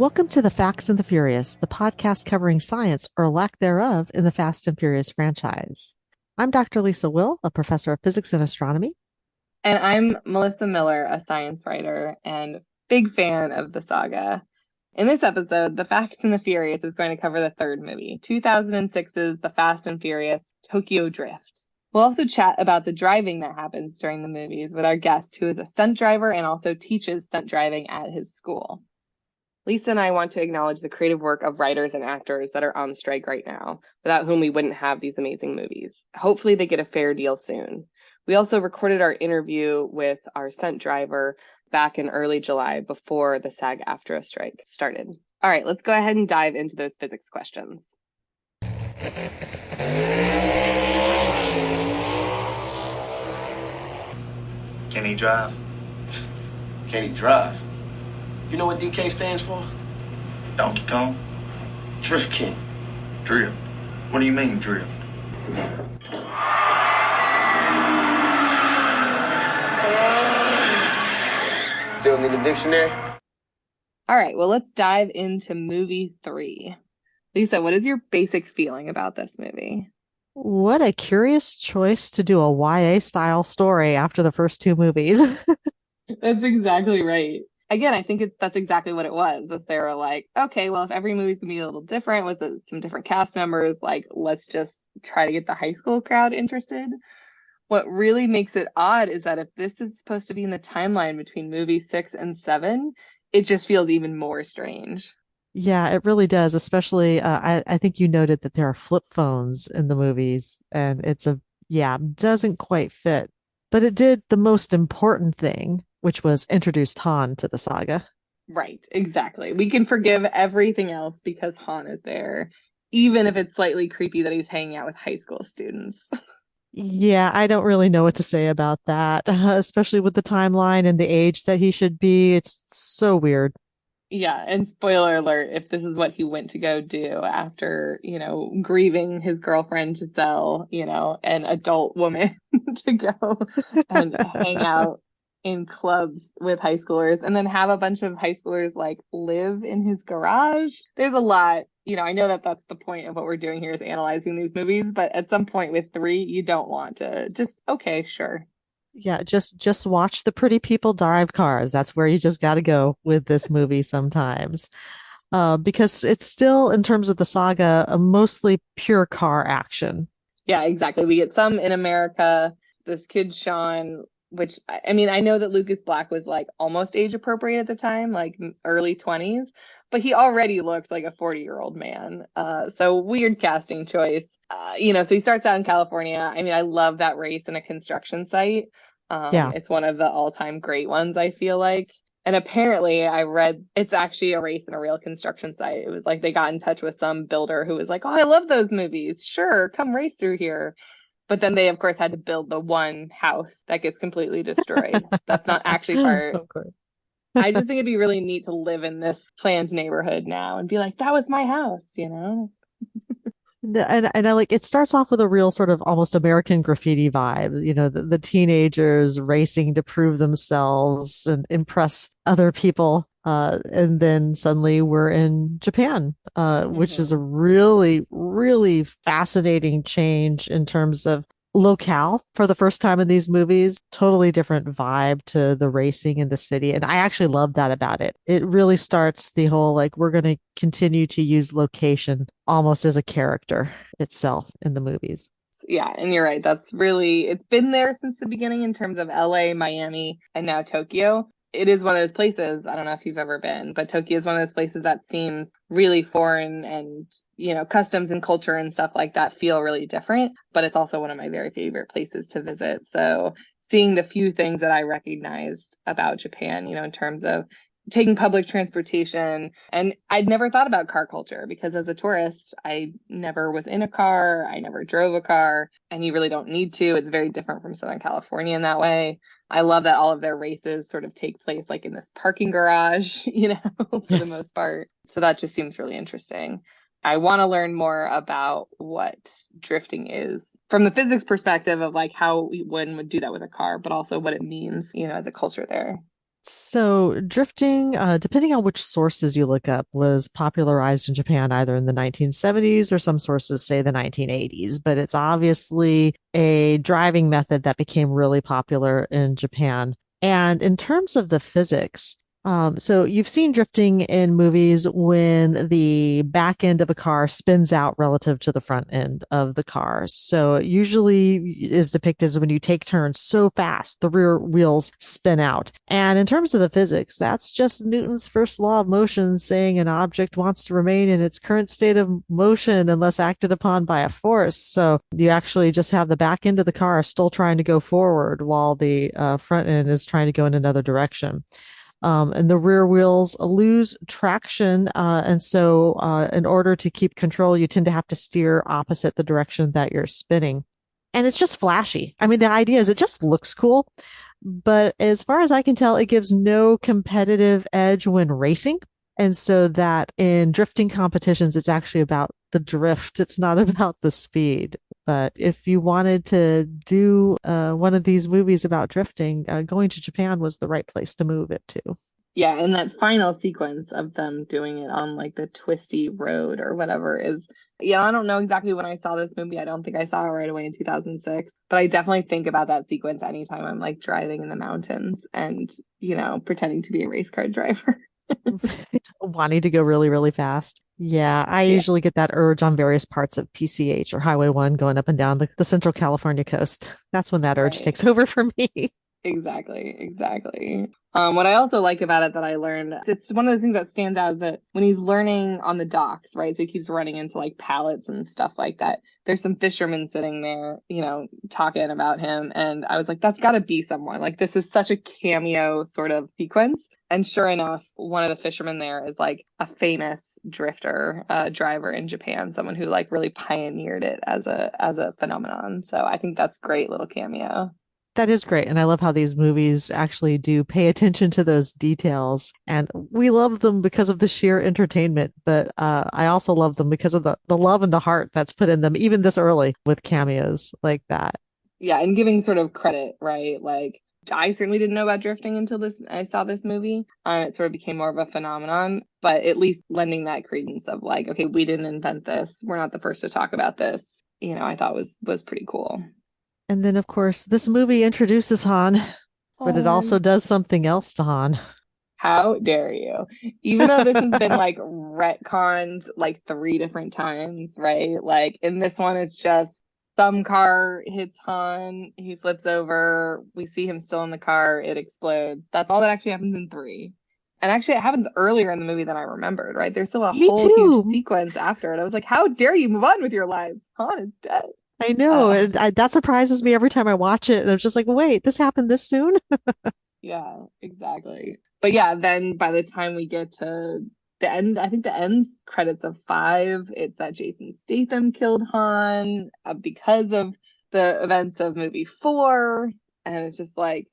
Welcome to the Facts and the Furious, the podcast covering science or lack thereof in the Fast and Furious franchise. I'm Dr. Lisa Will, a professor of physics and astronomy. And I'm Melissa Miller, a science writer and big fan of the saga. In this episode, The Fast and the Furious is going to cover the third movie, 2006's The Fast and Furious Tokyo Drift. We'll also chat about the driving that happens during the movies with our guest, who is a stunt driver and also teaches stunt driving at his school. Lisa and I want to acknowledge the creative work of writers and actors that are on strike right now, without whom we wouldn't have these amazing movies. Hopefully they get a fair deal soon. We also recorded our interview with our stunt driver back in early July before the SAG-AFTRA strike started. All right, let's go ahead and dive into those physics questions. Can he drive? Can he drive? You know what DK stands for? Donkey Kong? Drift King. Drift? What do you mean, drift? Still need a dictionary? All right, well, let's dive into movie 3. Lisa, what is your basic feeling about this movie? What a curious choice to do a YA style story after the first two movies. That's exactly right. Again, I think that's exactly what it was. They were like, okay, well, if every movie's gonna be a little different with some different cast members, like, let's just try to get the high school crowd interested. What really makes it odd is that if this is supposed to be in the timeline between movie 6 and 7, it just feels even more strange. Yeah, it really does. Especially, I think you noted that there are flip phones in the movies, and doesn't quite fit. But it did the most important thing, which was introduced Han to the saga. Right, exactly. We can forgive everything else because Han is there, even if it's slightly creepy that he's hanging out with high school students. Yeah, I don't really know what to say about that, especially with the timeline and the age that he should be. It's so weird. Yeah, and spoiler alert, if this is what he went to go do after, grieving his girlfriend Giselle, an adult woman to go and hang out in clubs with high schoolers and then have a bunch of high schoolers like live in his garage. There's a lot, I know that that's the point of what we're doing here is analyzing these movies, but at some point with 3, you don't want to just, okay, sure. Yeah, just watch the pretty people drive cars. That's where you just got to go with this movie sometimes. Because it's still, in terms of the saga, a mostly pure car action. Yeah, exactly. We get some in America. This kid, Sean, which I mean, I know that Lucas Black was like almost age appropriate at the time, like early 20s, but he already looked like a 40-year-old man. So weird casting choice. So he starts out in California. I mean, I love that race in a construction site. Yeah. It's one of the all-time great ones, I feel like. And apparently I read it's actually a race in a real construction site. It was like they got in touch with some builder who was like, oh, I love those movies. Sure, come race through here. But then they, of course, had to build the one house that gets completely destroyed. That's not actually part. Of course. I just think it'd be really neat to live in this planned neighborhood now and be like, that was my house. And I like it starts off with a real sort of almost American graffiti vibe, the teenagers racing to prove themselves and impress other people. And then suddenly we're in Japan, which is a really, really fascinating change in terms of locale for the first time in these movies. Totally different vibe to the racing in the city. And I actually love that about it. It really starts the whole like, we're going to continue to use location almost as a character itself in the movies. Yeah, and you're right. It's been there since the beginning in terms of LA, Miami, and now Tokyo. It is one of those places, I don't know if you've ever been, but Tokyo is one of those places that seems really foreign and, customs and culture and stuff like that feel really different, but it's also one of my very favorite places to visit. So seeing the few things that I recognized about Japan, in terms of taking public transportation. And I'd never thought about car culture because as a tourist, I never was in a car. I never drove a car, and you really don't need to. It's very different from Southern California in that way. I love that all of their races sort of take place like in this parking garage, for the Yes. most part. So that just seems really interesting. I want to learn more about what drifting is from the physics perspective of like how one would do that with a car, but also what it means, as a culture there. So drifting, depending on which sources you look up, was popularized in Japan either in the 1970s or some sources say the 1980s, but it's obviously a driving method that became really popular in Japan. And in terms of the physics, so you've seen drifting in movies when the back end of a car spins out relative to the front end of the car. So it usually is depicted as when you take turns so fast, the rear wheels spin out. And in terms of the physics, that's just Newton's first law of motion saying an object wants to remain in its current state of motion unless acted upon by a force. So you actually just have the back end of the car still trying to go forward while the front end is trying to go in another direction. And the rear wheels lose traction. And so, in order to keep control, you tend to have to steer opposite the direction that you're spinning. And it's just flashy. I mean, the idea is it just looks cool. But as far as I can tell, it gives no competitive edge when racing. And so that in drifting competitions, it's actually about the drift. It's not about the speed. But if you wanted to do one of these movies about drifting, going to Japan was the right place to move it to. Yeah, and that final sequence of them doing it on like the twisty road or whatever is, yeah, I don't know exactly when I saw this movie. I don't think I saw it right away in 2006, but I definitely think about that sequence anytime I'm like driving in the mountains and, pretending to be a race car driver. Wanting to go really, really fast. Yeah, I Yeah, usually get that urge on various parts of PCH or Highway 1 going up and down the Central California coast. That's when that urge right. takes over for me. Exactly, exactly. What I also like about it that I learned, it's one of the things that stands out is that when he's learning on the docks, right? So he keeps running into like pallets and stuff like that. There's some fishermen sitting there, talking about him. And I was like, that's got to be someone. Like, this is such a cameo sort of sequence. And sure enough, one of the fishermen there is like a famous drifter, driver in Japan, someone who like really pioneered it as a phenomenon. So I think that's great little cameo. That is great. And I love how these movies actually do pay attention to those details. And we love them because of the sheer entertainment, but I also love them because of the love and the heart that's put in them, even this early with cameos like that. Yeah, and giving sort of credit, right? Like I certainly didn't know about drifting until this I saw this movie. It sort of became more of a phenomenon, but at least lending that credence of like, okay, we didn't invent this. We're not the first to talk about this. I thought was pretty cool. And then, of course, this movie introduces Han, but it also Oh, does something else to Han. how dare you? Even though this has been like retconned like three different times, right? Like in this one, it's just some car hits Han, he flips over, we see him still in the car, it explodes. That's all that actually happens in three. And actually, it happens earlier in the movie than I remembered, right? There's still a Me whole huge too. sequence after it. I was like, how dare you move on with your lives? Han is dead. I know. Uh, That surprises me every time I watch it. And I'm just like, wait, this happened this soon? Yeah, exactly. But yeah, then by the time we get to the end, I think the end credits of five, it's that Jason Statham killed Han because of the events of movie four. And it's just like,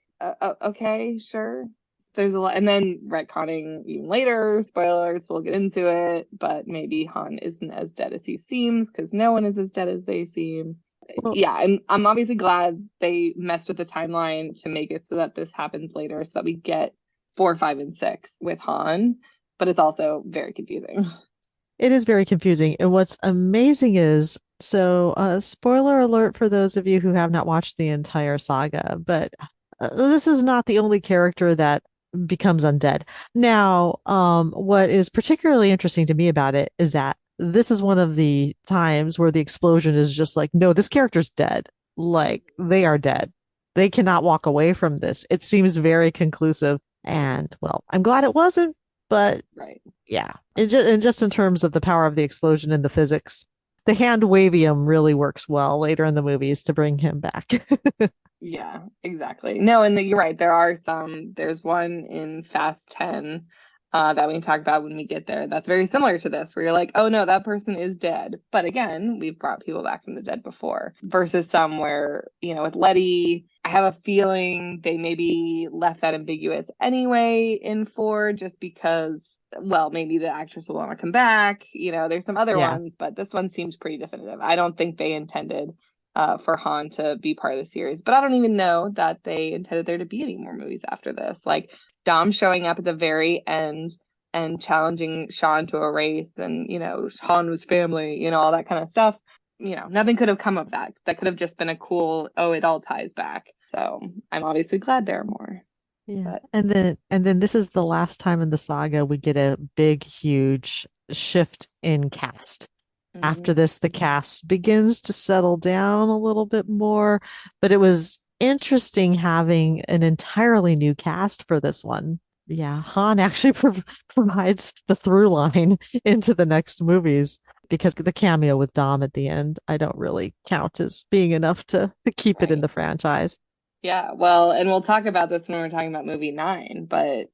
okay, sure. There's a lot. And then retconning even later, spoilers, we'll get into it. But maybe Han isn't as dead as he seems because no one is as dead as they seem. Well, Yeah, I'm obviously glad they messed with the timeline to make it so that this happens later, so that we get four, five, and six with Han. But it's also very confusing. it is very confusing. And what's amazing is, so, spoiler alert for those of you who have not watched the entire saga, but this is not the only character that becomes undead. Now, what is particularly interesting to me about it is that this is one of the times where the explosion is just like, no, this character's dead. Like, they are dead. They cannot walk away from this. It seems very conclusive. And well, I'm glad it wasn't, but Right. yeah, and just in terms of the power of the explosion and the physics, the hand wavium really works well later in the movies to bring him back. Yeah, exactly. No, and you're right. There's one in Fast 10 that we can talk about when we get there. That's very similar to this, where you're like, oh no, that person is dead. But again, we've brought people back from the dead before, versus some where, with Letty, I have a feeling they maybe left that ambiguous anyway in four, just because, well, maybe the actress will want to come back. There's some other Yeah. ones, but this one seems pretty definitive. I don't think they intended for Han to be part of the series. But I don't even know that they intended there to be any more movies after this. Like Dom showing up at the very end and challenging Sean to a race, and Han was family, all that kind of stuff. Nothing could have come of that. That could have just been a cool, oh, it all ties back. So I'm obviously glad there are more. Yeah. But And then this is the last time in the saga we get a big, huge shift in cast. After mm, this, the cast begins to settle down a little bit more, but it was interesting having an entirely new cast for this one. Yeah, Han actually provides the through line into the next movies because the cameo with Dom at the end, I don't really count as being enough to keep it in right. the franchise. Yeah, well, and we'll talk about this when we're talking about movie nine, but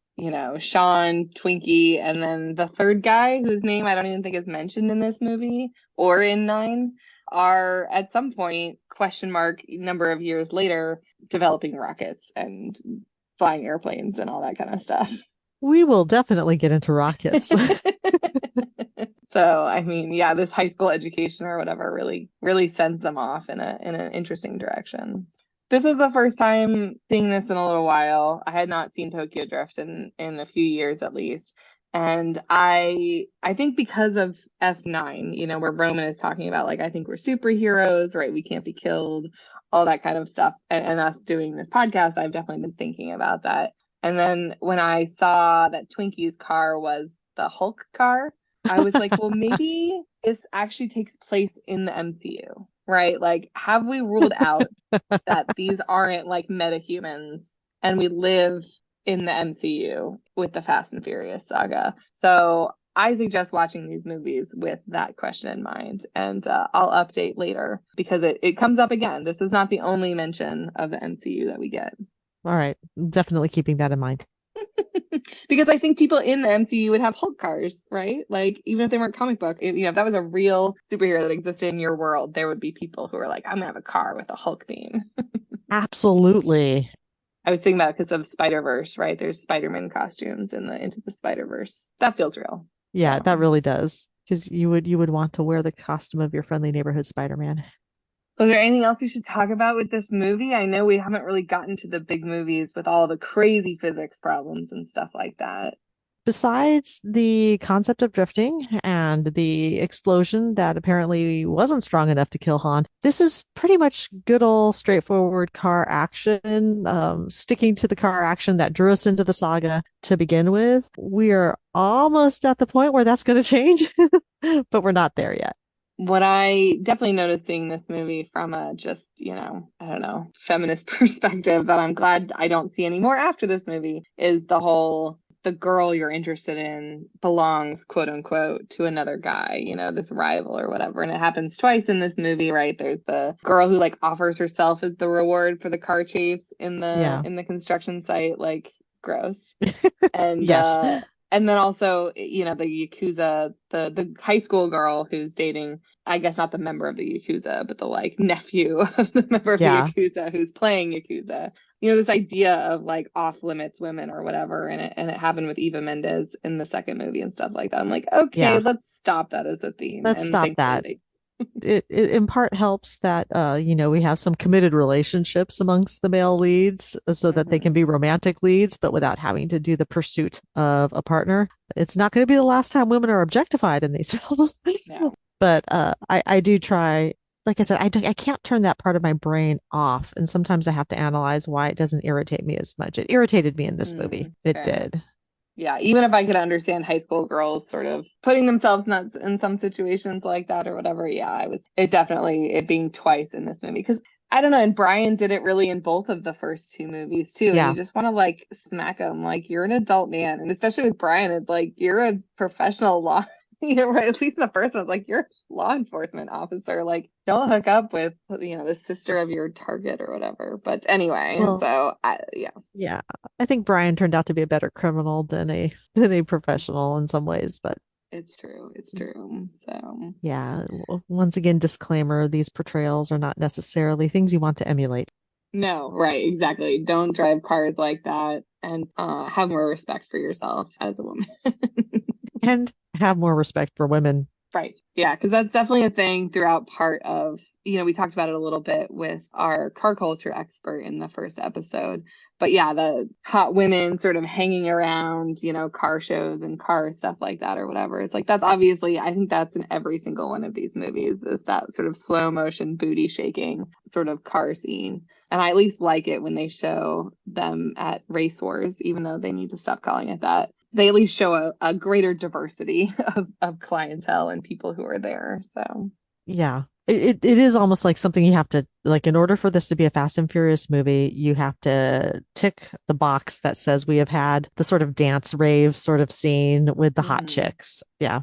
Sean, Twinkie, and then the third guy whose name I don't even think is mentioned in this movie or in nine are at some point, question mark, number of years later, developing rockets and flying airplanes and all that kind of stuff. We will definitely get into rockets. So, I mean, yeah, this high school education or whatever really, really sends them off in an interesting direction. This was the first time seeing this in a little while. I had not seen Tokyo Drift in a few years at least. And I think because of F9, where Roman is talking about like I think we're superheroes, right? We can't be killed, all that kind of stuff. And us doing this podcast, I've definitely been thinking about that. And then when I saw that Twinkie's car was the Hulk car, I was like, well, maybe this actually takes place in the MCU, right? Like, have we ruled out that these aren't like metahumans and we live in the MCU with the Fast and Furious saga? So I suggest watching these movies with that question in mind, and I'll update later because it comes up again. This is not the only mention of the MCU that we get. All right, definitely keeping that in mind. Because I think people in the MCU would have Hulk cars, right? Like even if they weren't comic book, if that was a real superhero that existed in your world, there would be people who are like, I'm gonna have a car with a Hulk theme. Absolutely. I was thinking about it because of Spider-Verse, right? There's Spider-Man costumes in the Into the Spider-Verse. That feels real. Yeah, So, that really does. Because you would want to wear the costume of your friendly neighborhood Spider-Man. was there anything else we should talk about with this movie? I know we haven't really gotten to the big movies with all the crazy physics problems and stuff like that. Besides the concept of drifting and the explosion that apparently wasn't strong enough to kill Han, this is pretty much good old straightforward car action, sticking to the car action that drew us into the saga to begin with. We are almost at the point where that's going to change, but we're not there yet. What I definitely noticed seeing this movie from a just, I don't know, feminist perspective that I'm glad I don't see anymore after this movie is the whole the girl you're interested in belongs, quote unquote, to another guy, this rival or whatever. And it happens twice in this movie, right? There's the girl who like offers herself as the reward for the car chase in the Yeah. in the construction site, like gross. And Yes. and then also, the Yakuza, the high school girl who's dating, I guess not the member of the Yakuza, but the like nephew of the member of the Yeah. Yakuza who's playing Yakuza. This idea of like off limits women or whatever, and it happened with Eva Mendes in the second movie and stuff like that. I'm like, okay, Yeah. let's stop that as a theme. Let's And stop thankfully that. they It in part helps that we have some committed relationships amongst the male leads so that they can Mhm. be romantic leads but without having to do the pursuit of a partner. It's not going to be the last time women are objectified in these films. No. But I do try, like I said, I can't turn that part of my brain off, and sometimes I have to analyze why it doesn't irritate me as much. It irritated me in this movie. It Fair. did. Yeah, even if I could understand high school girls sort of putting themselves nuts in some situations like that or whatever, yeah, it being twice in this movie because I don't know, and Brian did it really in both of the first two movies too, and Yeah. you just want to like smack him like you're an adult man, and especially with Brian, it's like you're a professional law, right? At least in the first one, it's like you're a law enforcement officer, like don't hook up with the sister of your target or whatever. But anyway, Well, so yeah. yeah. I think Brian turned out to be a better criminal than a professional in some ways, but It's true. It's true. So, yeah, once again, disclaimer, these portrayals are not necessarily things you want to emulate. no, right, exactly. Don't drive cars like that and have more respect for yourself as a woman. And have more respect for women. Right. Yeah, because that's definitely a thing throughout part of, we talked about it a little bit with our car culture expert in the first episode. But yeah, the hot women sort of hanging around, car shows and car stuff like that or whatever. It's like that's obviously, I think that's in every single one of these movies, is that sort of slow motion booty shaking sort of car scene. And I at least like it when they show them at race wars, even though they need to stop calling it that. They at least show a greater diversity of clientele and people who are there. So Yeah. It is almost like something you have to like in order for this to be a Fast and Furious movie, you have to tick the box that says we have had the sort of dance rave sort of scene with the hot chicks. Yeah.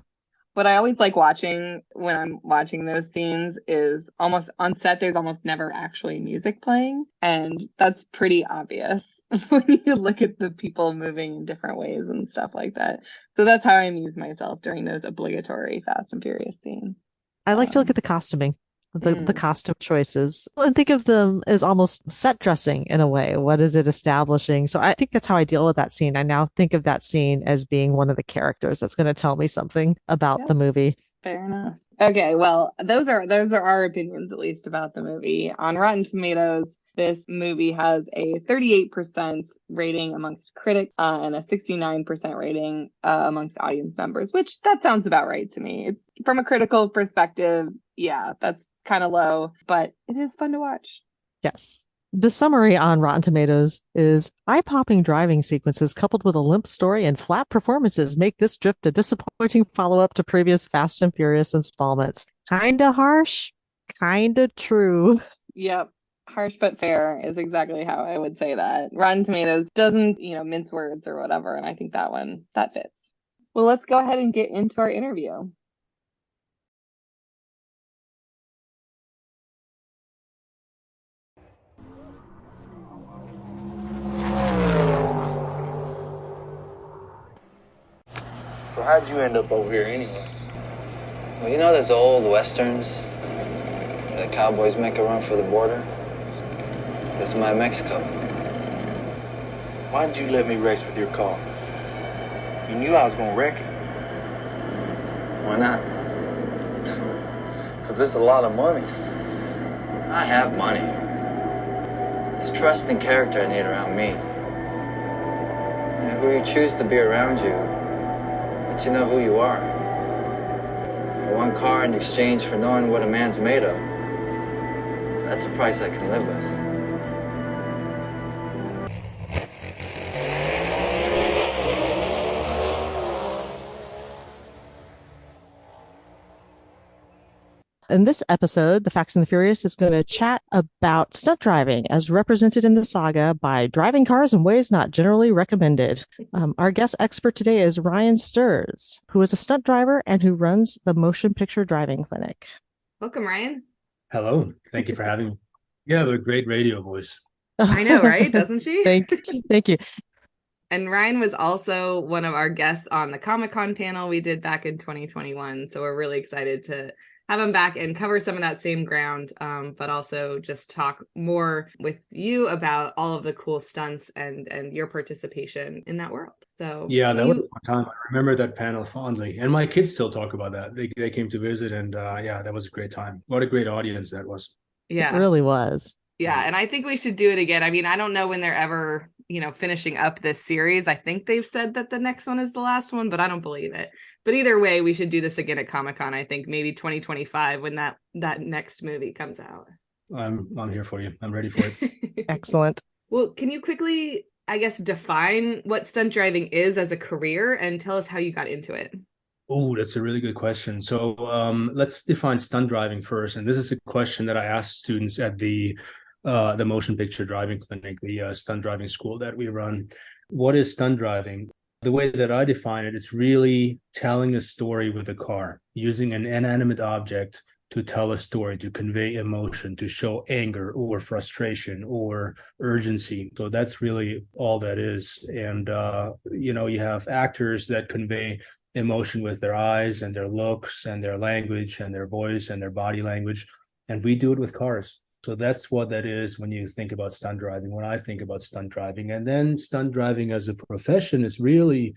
what I always like watching when I'm watching those scenes is almost on set, there's almost never actually music playing. And that's pretty obvious when you look at the people moving in different ways and stuff like that. So that's how I amuse myself during those obligatory Fast and Furious scenes. I like to look at the costuming, the costume choices, and think of them as almost set dressing in a way. What is it establishing? So I think that's how I deal with that scene. I now think of that scene as being one of the characters that's going to tell me something about Yep, the movie. fair enough. Okay, well, those are our opinions at least about the movie. On Rotten Tomatoes, this movie has a 38% rating amongst critics and a 69% rating amongst audience members, which that sounds about right to me. From a critical perspective, yeah, that's kind of low, but it is fun to watch. Yes. The summary on Rotten Tomatoes is eye-popping driving sequences coupled with a limp story and flat performances make this drift a disappointing follow-up to previous Fast and Furious installments. Kinda harsh, kinda true. Yep. Harsh but fair is exactly how I would say that. Rotten Tomatoes doesn't, mince words or whatever, and I think that fits. Well, let's go ahead and get into our interview. So how'd you end up over here anyway? Well, you know those old westerns? The cowboys make a run for the border? This is my Mexico. Why didn't you let me race with your car? You knew I was gonna wreck it. Why not? Cause it's a lot of money. I have money. It's trust and character I need around me. Who you choose to be around you, let you know who you are. One car in exchange for knowing what a man's made of. That's a price I can live with. In this episode, The Facts and the Furious is going to chat about stunt driving as represented in the saga by driving cars in ways not generally recommended. Our guest expert today is Ryan Sturs, who is a stunt driver and who runs the Motion Picture Driving Clinic. Welcome, Ryan. Hello. Thank you for having me. You have a great radio voice. I know, right? Doesn't she? Thank you. And Ryan was also one of our guests on the Comic-Con panel we did back in 2021. So we're really excited to have him back and cover some of that same ground, but also just talk more with you about all of the cool stunts and your participation in that world. So yeah, that was a fun time. I remember that panel fondly, and my kids still talk about that. They came to visit, and yeah, that was a great time. What a great audience that was. Yeah, it really was. Yeah, and I think we should do it again. I mean, I don't know when they're ever, finishing up this series. I think they've said that the next one is the last one, but I don't believe it. But either way, we should do this again at Comic-Con. I think maybe 2025 when that next movie comes out. I'm here for you. I'm ready for it. Excellent. Well, can you quickly, I guess, define what stunt driving is as a career and tell us how you got into it? Oh, that's a really good question. So let's define stunt driving first. And this is a question that I ask students at the Motion Picture Driving Clinic, the stunt driving school that we run. What is stunt driving? The way that I define it, it's really telling a story with a car, using an inanimate object to tell a story, to convey emotion, to show anger or frustration or urgency. So that's really all that is. And, you have actors that convey emotion with their eyes and their looks and their language and their voice and their body language. And we do it with cars. So that's what that is when you think about stunt driving, when I think about stunt driving. And then stunt driving as a profession is really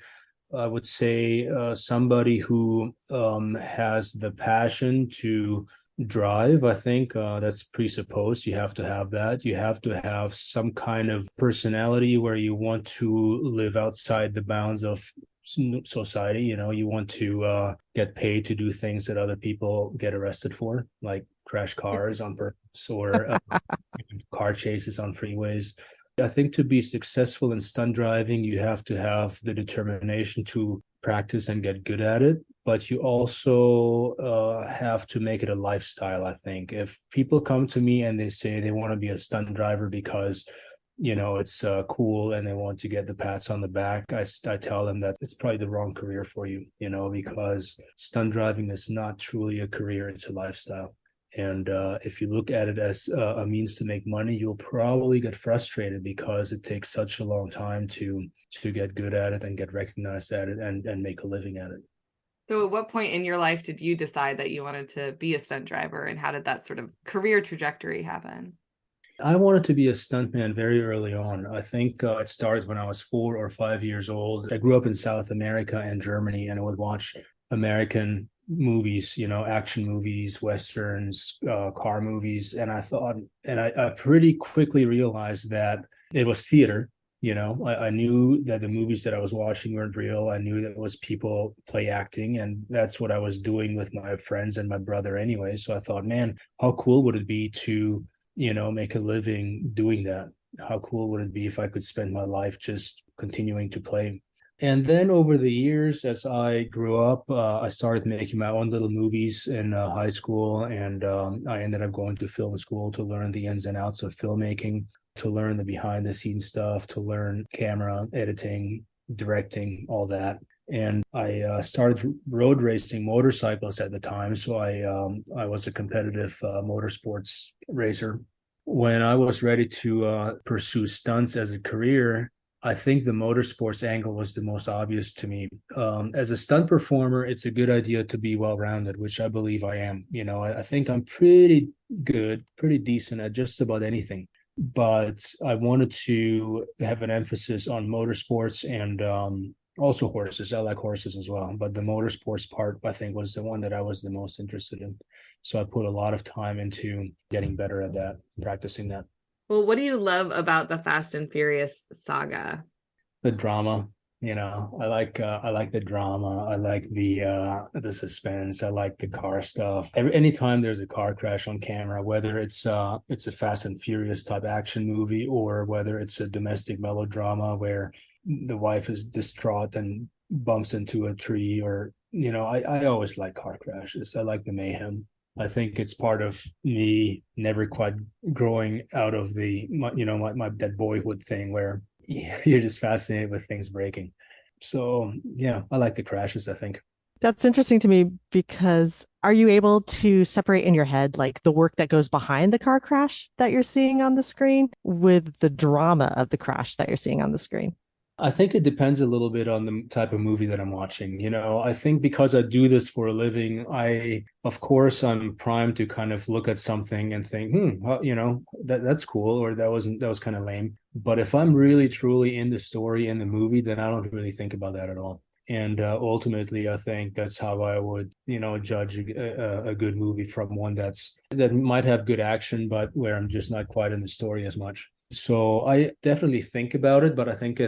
I would say somebody who has the passion to drive. I think that's presupposed. You have to have that. You have to have some kind of personality where you want to live outside the bounds of society. You want to get paid to do things that other people get arrested for, like crash cars on purpose or car chases on freeways. I think to be successful in stunt driving, you have to have the determination to practice and get good at it, but you also have to make it a lifestyle. I think if people come to me and they say they want to be a stunt driver because it's cool and they want to get the pats on the back, I tell them that it's probably the wrong career for you, because stunt driving is not truly a career, it's a lifestyle. And if you look at it as a means to make money, you'll probably get frustrated because it takes such a long time to get good at it and get recognized at it and make a living at it. So at what point in your life did you decide that you wanted to be a stunt driver, and how did that sort of career trajectory happen? I wanted to be a stuntman very early on. I think it started when I was 4 or 5 years old. I grew up in South America and Germany, and I would watch American movies, action movies, westerns, car movies. And I pretty quickly realized that it was theater. I knew that the movies that I was watching weren't real. I knew that it was people play acting, and that's what I was doing with my friends and my brother anyway. So I thought, man, how cool would it be to, make a living doing that? How cool would it be if I could spend my life just continuing to play? And then over the years, as I grew up, I started making my own little movies in high school, and I ended up going to film school to learn the ins and outs of filmmaking, to learn the behind the scenes stuff, to learn camera editing, directing, all that. And I started road racing motorcycles at the time, so I was a competitive motorsports racer. When I was ready to pursue stunts as a career, I think the motorsports angle was the most obvious to me. As a stunt performer, it's a good idea to be well-rounded, which I believe I am. I think I'm pretty good, pretty decent at just about anything. But I wanted to have an emphasis on motorsports and also horses. I like horses as well. But the motorsports part, I think, was the one that I was the most interested in. So I put a lot of time into getting better at that, practicing that. Well, what do you love about the Fast and Furious saga? The drama. I like the drama. I like the suspense. I like the car stuff. Anytime there's a car crash on camera, whether it's a Fast and Furious type action movie or whether it's a domestic melodrama where the wife is distraught and bumps into a tree, or I always like car crashes. I like the mayhem. I think it's part of me never quite growing out of my that boyhood thing where you're just fascinated with things breaking. So yeah, I like the crashes, I think. That's interesting to me because are you able to separate in your head like the work that goes behind the car crash that you're seeing on the screen with the drama of the crash that you're seeing on the screen? I think it depends a little bit on the type of movie that I'm watching. I think because I do this for a living, of course, I'm primed to kind of look at something and think, well, that's cool, or that was kind of lame. But if I'm really truly in the story, in the movie, then I don't really think about that at all. And ultimately, I think that's how I would, judge a good movie from one that might have good action, but where I'm just not quite in the story as much. So I definitely think about it, but I think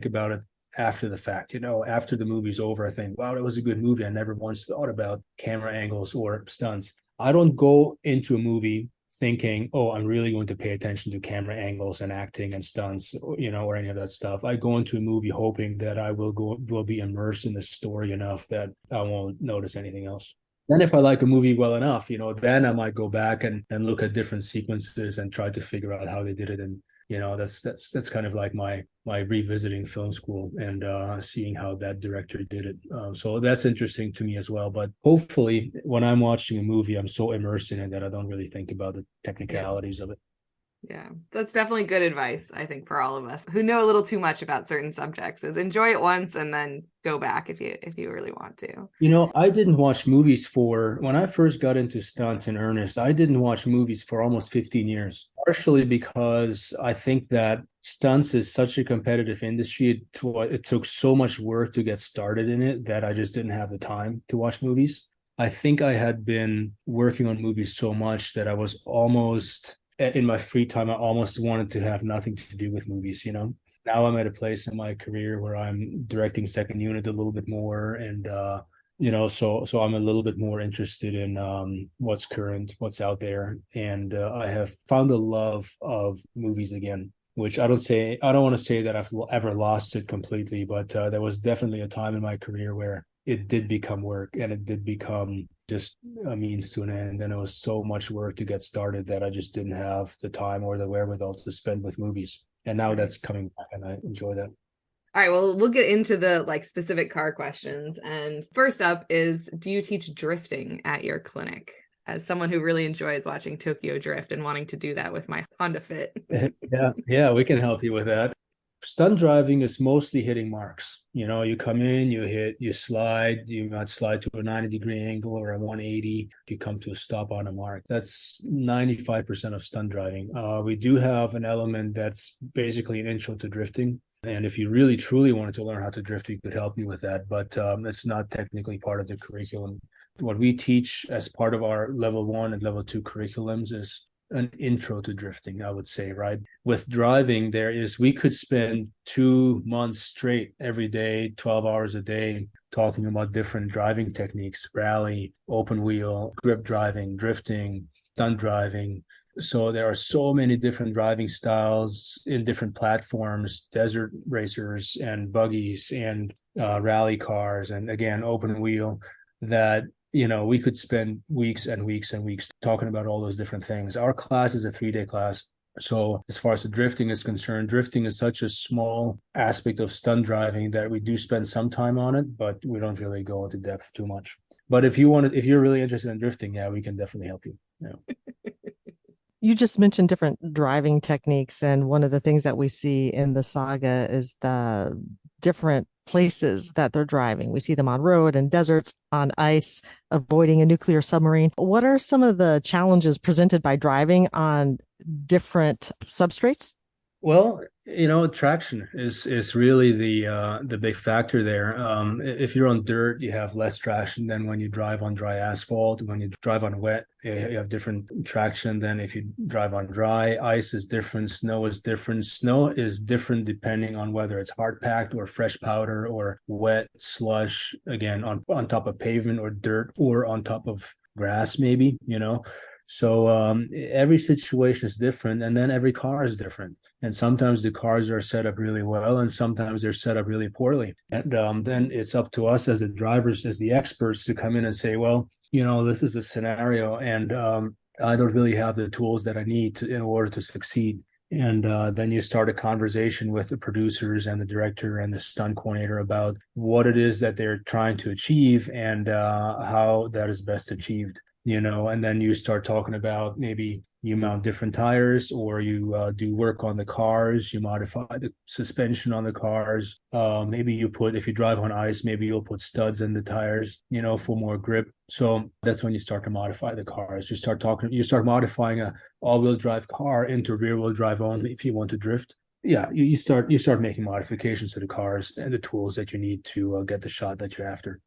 about it after the fact. After the movie's over, I think, wow, that was a good movie. I never once thought about camera angles or stunts. I don't go into a movie thinking, oh, I'm really going to pay attention to camera angles and acting and stunts, or any of that stuff. I go into a movie hoping that I will be immersed in the story enough that I won't notice anything else. Then if I like a movie well enough, then I might go back and look at different sequences and try to figure out how they did it. And, that's kind of like my revisiting film school and seeing how that director did it. So that's interesting to me as well. But hopefully when I'm watching a movie, I'm so immersed in it that I don't really think about the technicalities of it. Yeah, that's definitely good advice, I think, for all of us who know a little too much about certain subjects, is enjoy it once and then go back if you really want to. I didn't watch movies when I first got into stunts in earnest, I didn't watch movies for almost 15 years. Partially because I think that stunts is such a competitive industry. It took so much work to get started in it that I just didn't have the time to watch movies. I think I had been working on movies so much that I was almost in my free time, I almost wanted to have nothing to do with movies, you know. Now I'm at a place in my career where I'm directing second unit a little bit more, and so I'm a little bit more interested in what's current, what's out there, and I have found a love of movies again, which I don't want to say that I've ever lost it completely, but there was definitely a time in my career where it did become work and it did become just a means to an end, and it was so much work to get started that I just didn't have the time or the wherewithal to spend with movies. And now that's coming back, and I enjoy that. All right, well, we'll get into the like specific car questions. And first up is, do you teach drifting at your clinic? As someone who really enjoys watching Tokyo Drift and wanting to do that with my Honda Fit. Yeah, we can help you with that. Stunt driving is mostly hitting marks. You know, you come in, you hit, you slide, you might slide to a 90-degree angle or a 180. You come to a stop on a mark. That's 95% of stunt driving. We do have an element that's basically an intro to drifting. And if you really truly wanted to learn how to drift, we could help you with that. But it's not technically part of the curriculum. What we teach as part of our level 1 and level 2 curriculums is an intro to drifting, I would say, right? With driving, we could spend 2 months straight every day, 12 hours a day, talking about different driving techniques, rally, open wheel, grip driving, drifting, stunt driving. So there are so many different driving styles in different platforms, desert racers and buggies and rally cars, and again, open wheel, that we could spend weeks and weeks and weeks talking about all those different things. Our class is a 3-day class. So as far as the drifting is concerned, drifting is such a small aspect of stunt driving that we do spend some time on it, but we don't really go into depth too much. But if you're really interested in drifting, yeah, we can definitely help you. Yeah. You just mentioned different driving techniques, and one of the things that we see in the saga is the different places that they're driving. We see them on road and deserts, on ice, avoiding a nuclear submarine. What are some of the challenges presented by driving on different substrates? Well, traction is really the big factor there. If you're on dirt, you have less traction than when you drive on dry asphalt. When you drive on wet, you have different traction than if you drive on dry. Ice is different. Snow is different. Snow is different depending on whether it's hard packed or fresh powder or wet slush, again, on top of pavement or dirt or on top of grass, maybe, So every situation is different, and then every car is different. And sometimes the cars are set up really well, and sometimes they're set up really poorly. And then it's up to us as the drivers, as the experts, to come in and say, well, this is a scenario, and I don't really have the tools that I need in order to succeed. And then you start a conversation with the producers and the director and the stunt coordinator about what it is that they're trying to achieve and how that is best achieved. And then you start talking about maybe you mount different tires, or you do work on the cars, you modify the suspension on the cars. Maybe if you drive on ice, maybe you'll put studs in the tires, for more grip. So that's when you start to modify the cars. You start modifying a all-wheel drive car into rear-wheel drive only if you want to drift. Yeah, you start making modifications to the cars and the tools that you need to get the shot that you're after.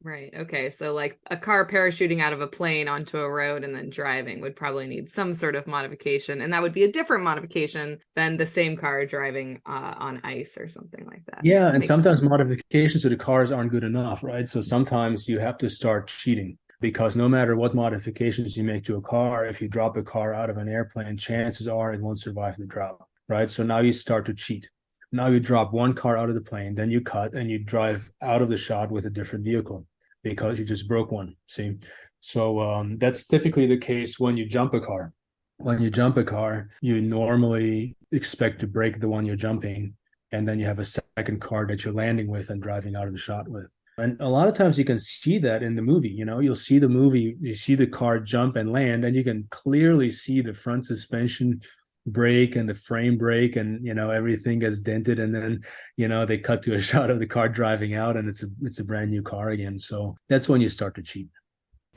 Right. Okay. So like a car parachuting out of a plane onto a road and then driving would probably need some sort of modification. And that would be a different modification than the same car driving on ice or something like that. Yeah. And sometimes modifications to the cars aren't good enough, right? So sometimes you have to start cheating, because no matter what modifications you make to a car, if you drop a car out of an airplane, chances are it won't survive the drop, right? So now you start to cheat. Now you drop one car out of the plane, then you cut and you drive out of the shot with a different vehicle because you just broke one. See? So that's typically the case when you jump a car. When you jump a car, you normally expect to break the one you're jumping, and then you have a second car that you're landing with and driving out of the shot with. And a lot of times you can see that in the movie. You'll see the movie, you see the car jump and land, and you can clearly see the front suspension break and the frame break, and everything gets dented, and then they cut to a shot of the car driving out, and it's a brand new car again. So that's when you start to cheat.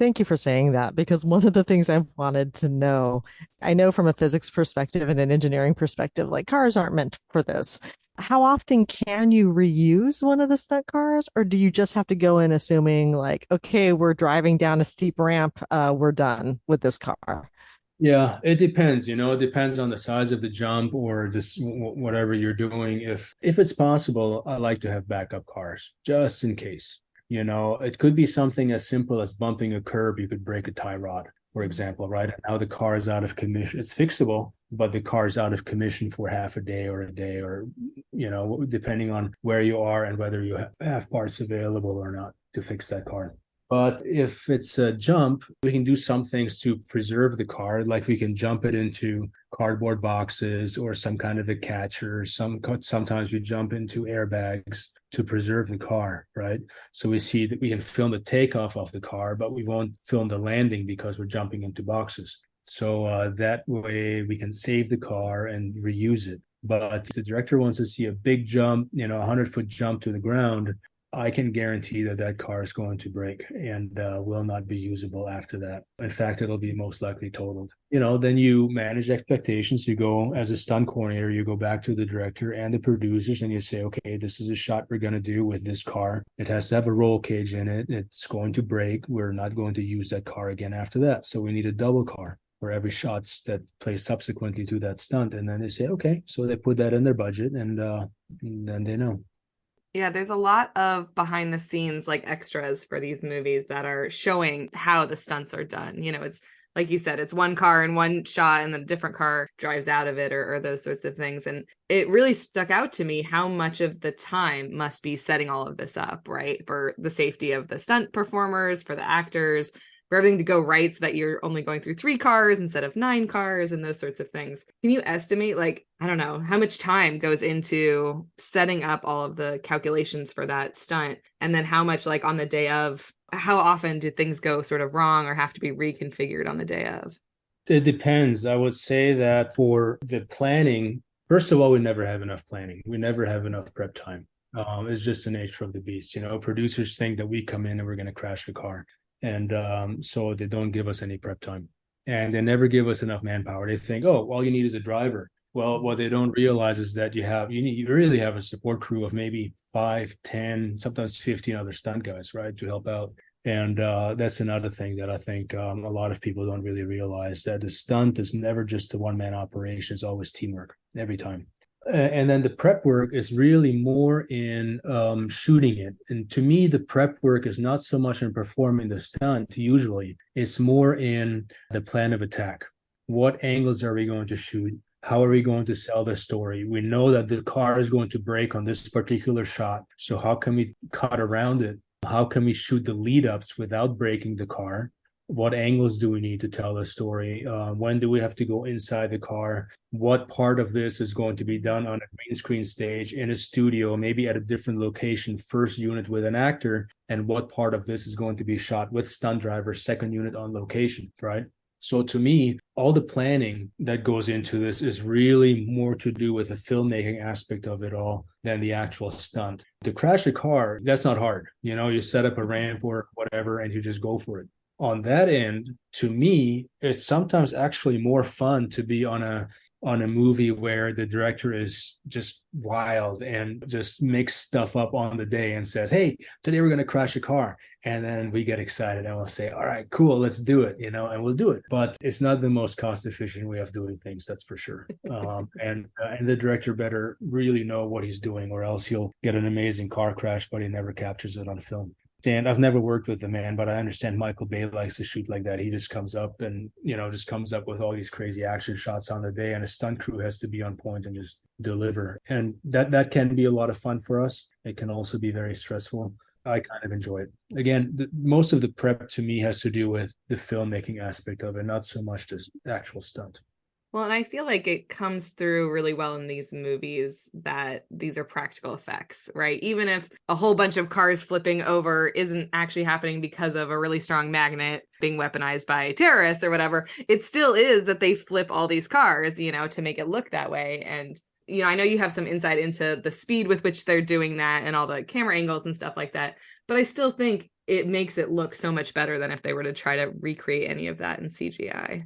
Thank you for saying that because one of the things I wanted to know, I know from a physics perspective and an engineering perspective, like cars aren't meant for this. How often can you reuse one of the stunt cars, or do you just have to go in assuming like, okay, we're driving down a steep ramp, we're done with this car? Yeah, it depends, it depends on the size of the jump or just whatever you're doing. If it's possible, I like to have backup cars just in case. It could be something as simple as bumping a curb. You could break a tie rod, for example, right? And now the car is out of commission. It's fixable, but the car is out of commission for half a day or a day, or, depending on where you are and whether you have parts available or not to fix that car. But if it's a jump, we can do some things to preserve the car, like we can jump it into cardboard boxes or some kind of a catcher. Sometimes we jump into airbags to preserve the car, right? So we see that we can film the takeoff of the car, but we won't film the landing because we're jumping into boxes. So that way we can save the car and reuse it. But if the director wants to see a big jump, 100-foot jump to the ground, I can guarantee that that car is going to break and will not be usable after that. In fact, it'll be most likely totaled. Then you manage expectations. You go, as a stunt coordinator, you go back to the director and the producers and you say, okay, this is a shot we're going to do with this car. It has to have a roll cage in it. It's going to break. We're not going to use that car again after that. So we need a double car for every shots that play subsequently to that stunt. And then they say, okay, so they put that in their budget and then they know. Yeah, there's a lot of behind the scenes like extras for these movies that are showing how the stunts are done. It's like you said, it's one car in one shot and then a different car drives out of it or those sorts of things. And it really stuck out to me how much of the time must be setting all of this up, right? For the safety of the stunt performers, for the actors, for everything to go right so that you're only going through 3 cars instead of 9 cars and those sorts of things. Can you estimate, like, I don't know, how much time goes into setting up all of the calculations for that stunt? And then how much, like, on the day of, how often do things go sort of wrong or have to be reconfigured on the day of? It depends. I would say that for the planning, first of all, we never have enough planning. We never have enough prep time. It's just the nature of the beast. Producers think that we come in and we're going to crash the car. And so they don't give us any prep time. And they never give us enough manpower. They think, oh, all you need is a driver. Well, what they don't realize is that you really have a support crew of maybe 5, 10, sometimes 15 other stunt guys, right, to help out. And that's another thing that I think a lot of people don't really realize, that the stunt is never just a one-man operation. It's always teamwork every time. And then the prep work is really more in shooting it. And to me, the prep work is not so much in performing the stunt, usually. It's more in the plan of attack. What angles are we going to shoot? How are we going to sell the story? We know that the car is going to break on this particular shot. So how can we cut around it? How can we shoot the lead-ups without breaking the car? What angles do we need to tell the story? When do we have to go inside the car? What part of this is going to be done on a green screen stage in a studio, maybe at a different location, first unit with an actor? And what part of this is going to be shot with stunt driver, second unit on location, right? So to me, all the planning that goes into this is really more to do with the filmmaking aspect of it all than the actual stunt. To crash a car, that's not hard. You set up a ramp or whatever, and you just go for it. On that end, to me, it's sometimes actually more fun to be on a movie where the director is just wild and just makes stuff up on the day and says, hey, today we're going to crash a car. And then we get excited and we'll say, all right, cool, let's do it, and we'll do it. But it's not the most cost efficient way of doing things, that's for sure. And the director better really know what he's doing, or else he'll get an amazing car crash, but he never captures it on film. And I've never worked with the man, but I understand Michael Bay likes to shoot like that. He just comes up and, just comes up with all these crazy action shots on the day, and a stunt crew has to be on point and just deliver. And that can be a lot of fun for us. It can also be very stressful. I kind of enjoy it. Again, most of the prep to me has to do with the filmmaking aspect of it, not so much the actual stunt. Well, and I feel like it comes through really well in these movies that these are practical effects, right? Even if a whole bunch of cars flipping over isn't actually happening because of a really strong magnet being weaponized by terrorists or whatever, it still is that they flip all these cars, to make it look that way. And, I know you have some insight into the speed with which they're doing that and all the camera angles and stuff like that. But I still think it makes it look so much better than if they were to try to recreate any of that in CGI.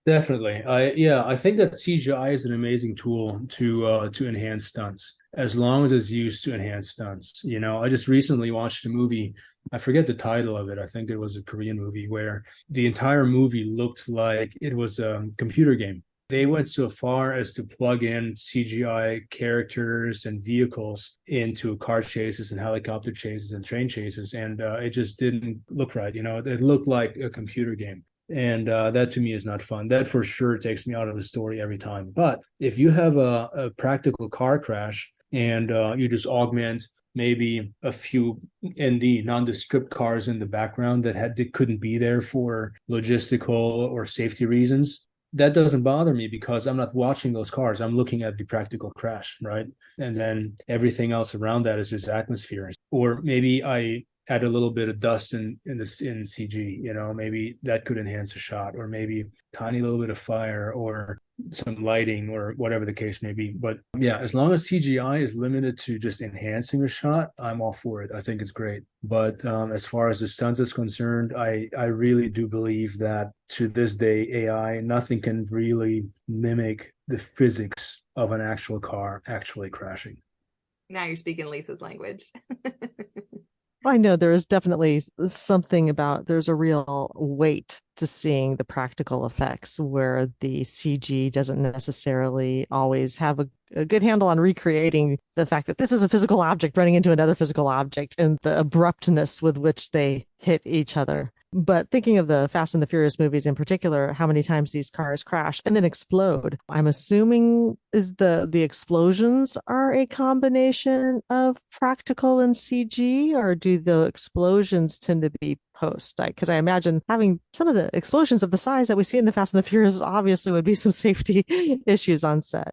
Definitely. I think that CGI is an amazing tool to enhance stunts as long as it's used to enhance stunts. I just recently watched a movie. I forget the title of it. I think it was a Korean movie where the entire movie looked like it was a computer game. They went so far as to plug in CGI characters and vehicles into car chases and helicopter chases and train chases, and it just didn't look right. It looked like a computer game. And that to me is not fun. That for sure takes me out of the story every time. But if you have a practical car crash and you just augment maybe a few ND nondescript cars in the background that couldn't be there for logistical or safety reasons, that doesn't bother me because I'm not watching those cars. I'm looking at the practical crash, right? And then everything else around that is just atmosphere. Or maybe I add a little bit of dust in CG, maybe that could enhance a shot, or maybe tiny little bit of fire or some lighting or whatever the case may be. But yeah, as long as CGI is limited to just enhancing a shot, I'm all for it. I think it's great. But as far as the stunts is concerned, I really do believe that to this day, AI, nothing can really mimic the physics of an actual car actually crashing. Now you're speaking Lisa's language. I know there is definitely something about there's a real weight to seeing the practical effects where the CG doesn't necessarily always have a good handle on recreating the fact that this is a physical object running into another physical object and the abruptness with which they hit each other. But thinking of the Fast and the Furious movies in particular, how many times these cars crash and then explode, I'm assuming is the explosions are a combination of practical and CG, or do the explosions tend to be post? Because I imagine having some of the explosions of the size that we see in the Fast and the Furious obviously would be some safety issues on set.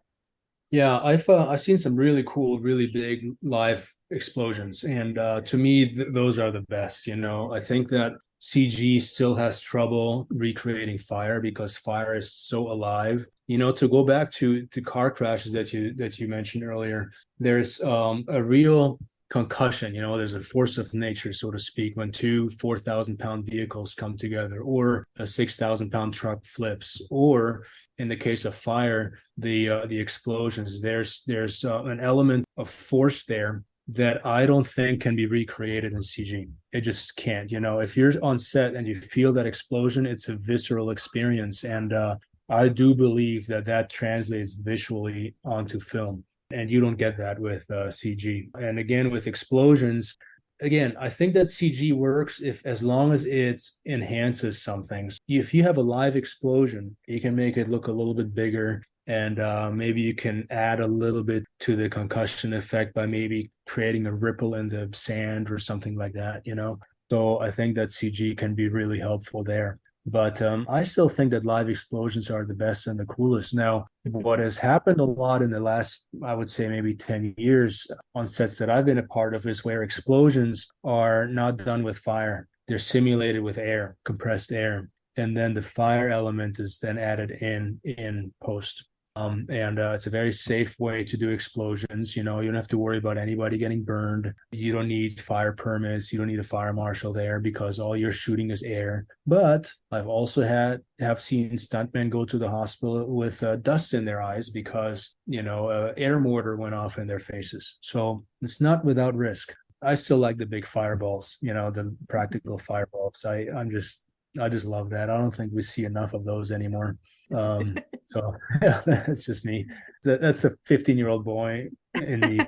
Yeah, I've seen some really cool, really big live explosions, and to me, those are the best. I think that CG still has trouble recreating fire because fire is so alive. To go back to car crashes that you mentioned earlier, there's a real concussion. There's a force of nature, so to speak, when two 4,000-pound vehicles come together, or a 6,000-pound truck flips, or in the case of fire, the explosions. There's an element of force there that I don't think can be recreated in CG. It just can't. If you're on set and you feel that explosion, it's a visceral experience, and I do believe that translates visually onto film. And you don't get that with CG. And again, with explosions, I think that CG works if as long as it enhances something. If you have a live explosion, you can make it look a little bit bigger, and maybe you can add a little bit to the concussion effect by maybe creating a ripple in the sand or something like that. So I think that CG can be really helpful there. But I still think that live explosions are the best and the coolest. Now, what has happened a lot in the last, I would say, maybe 10 years on sets that I've been a part of is where explosions are not done with fire. They're simulated with air, compressed air. And then the fire element is then added in post. And it's a very safe way to do explosions. You don't have to worry about anybody getting burned. You don't need fire permits. You don't need a fire marshal there because all you're shooting is air. But I've also have seen stuntmen go to the hospital with dust in their eyes because air mortar went off in their faces. So it's not without risk. I still like the big fireballs. The practical fireballs. I just love that. I don't think we see enough of those anymore. So yeah, that's just me. That's a 15-year-old boy in me.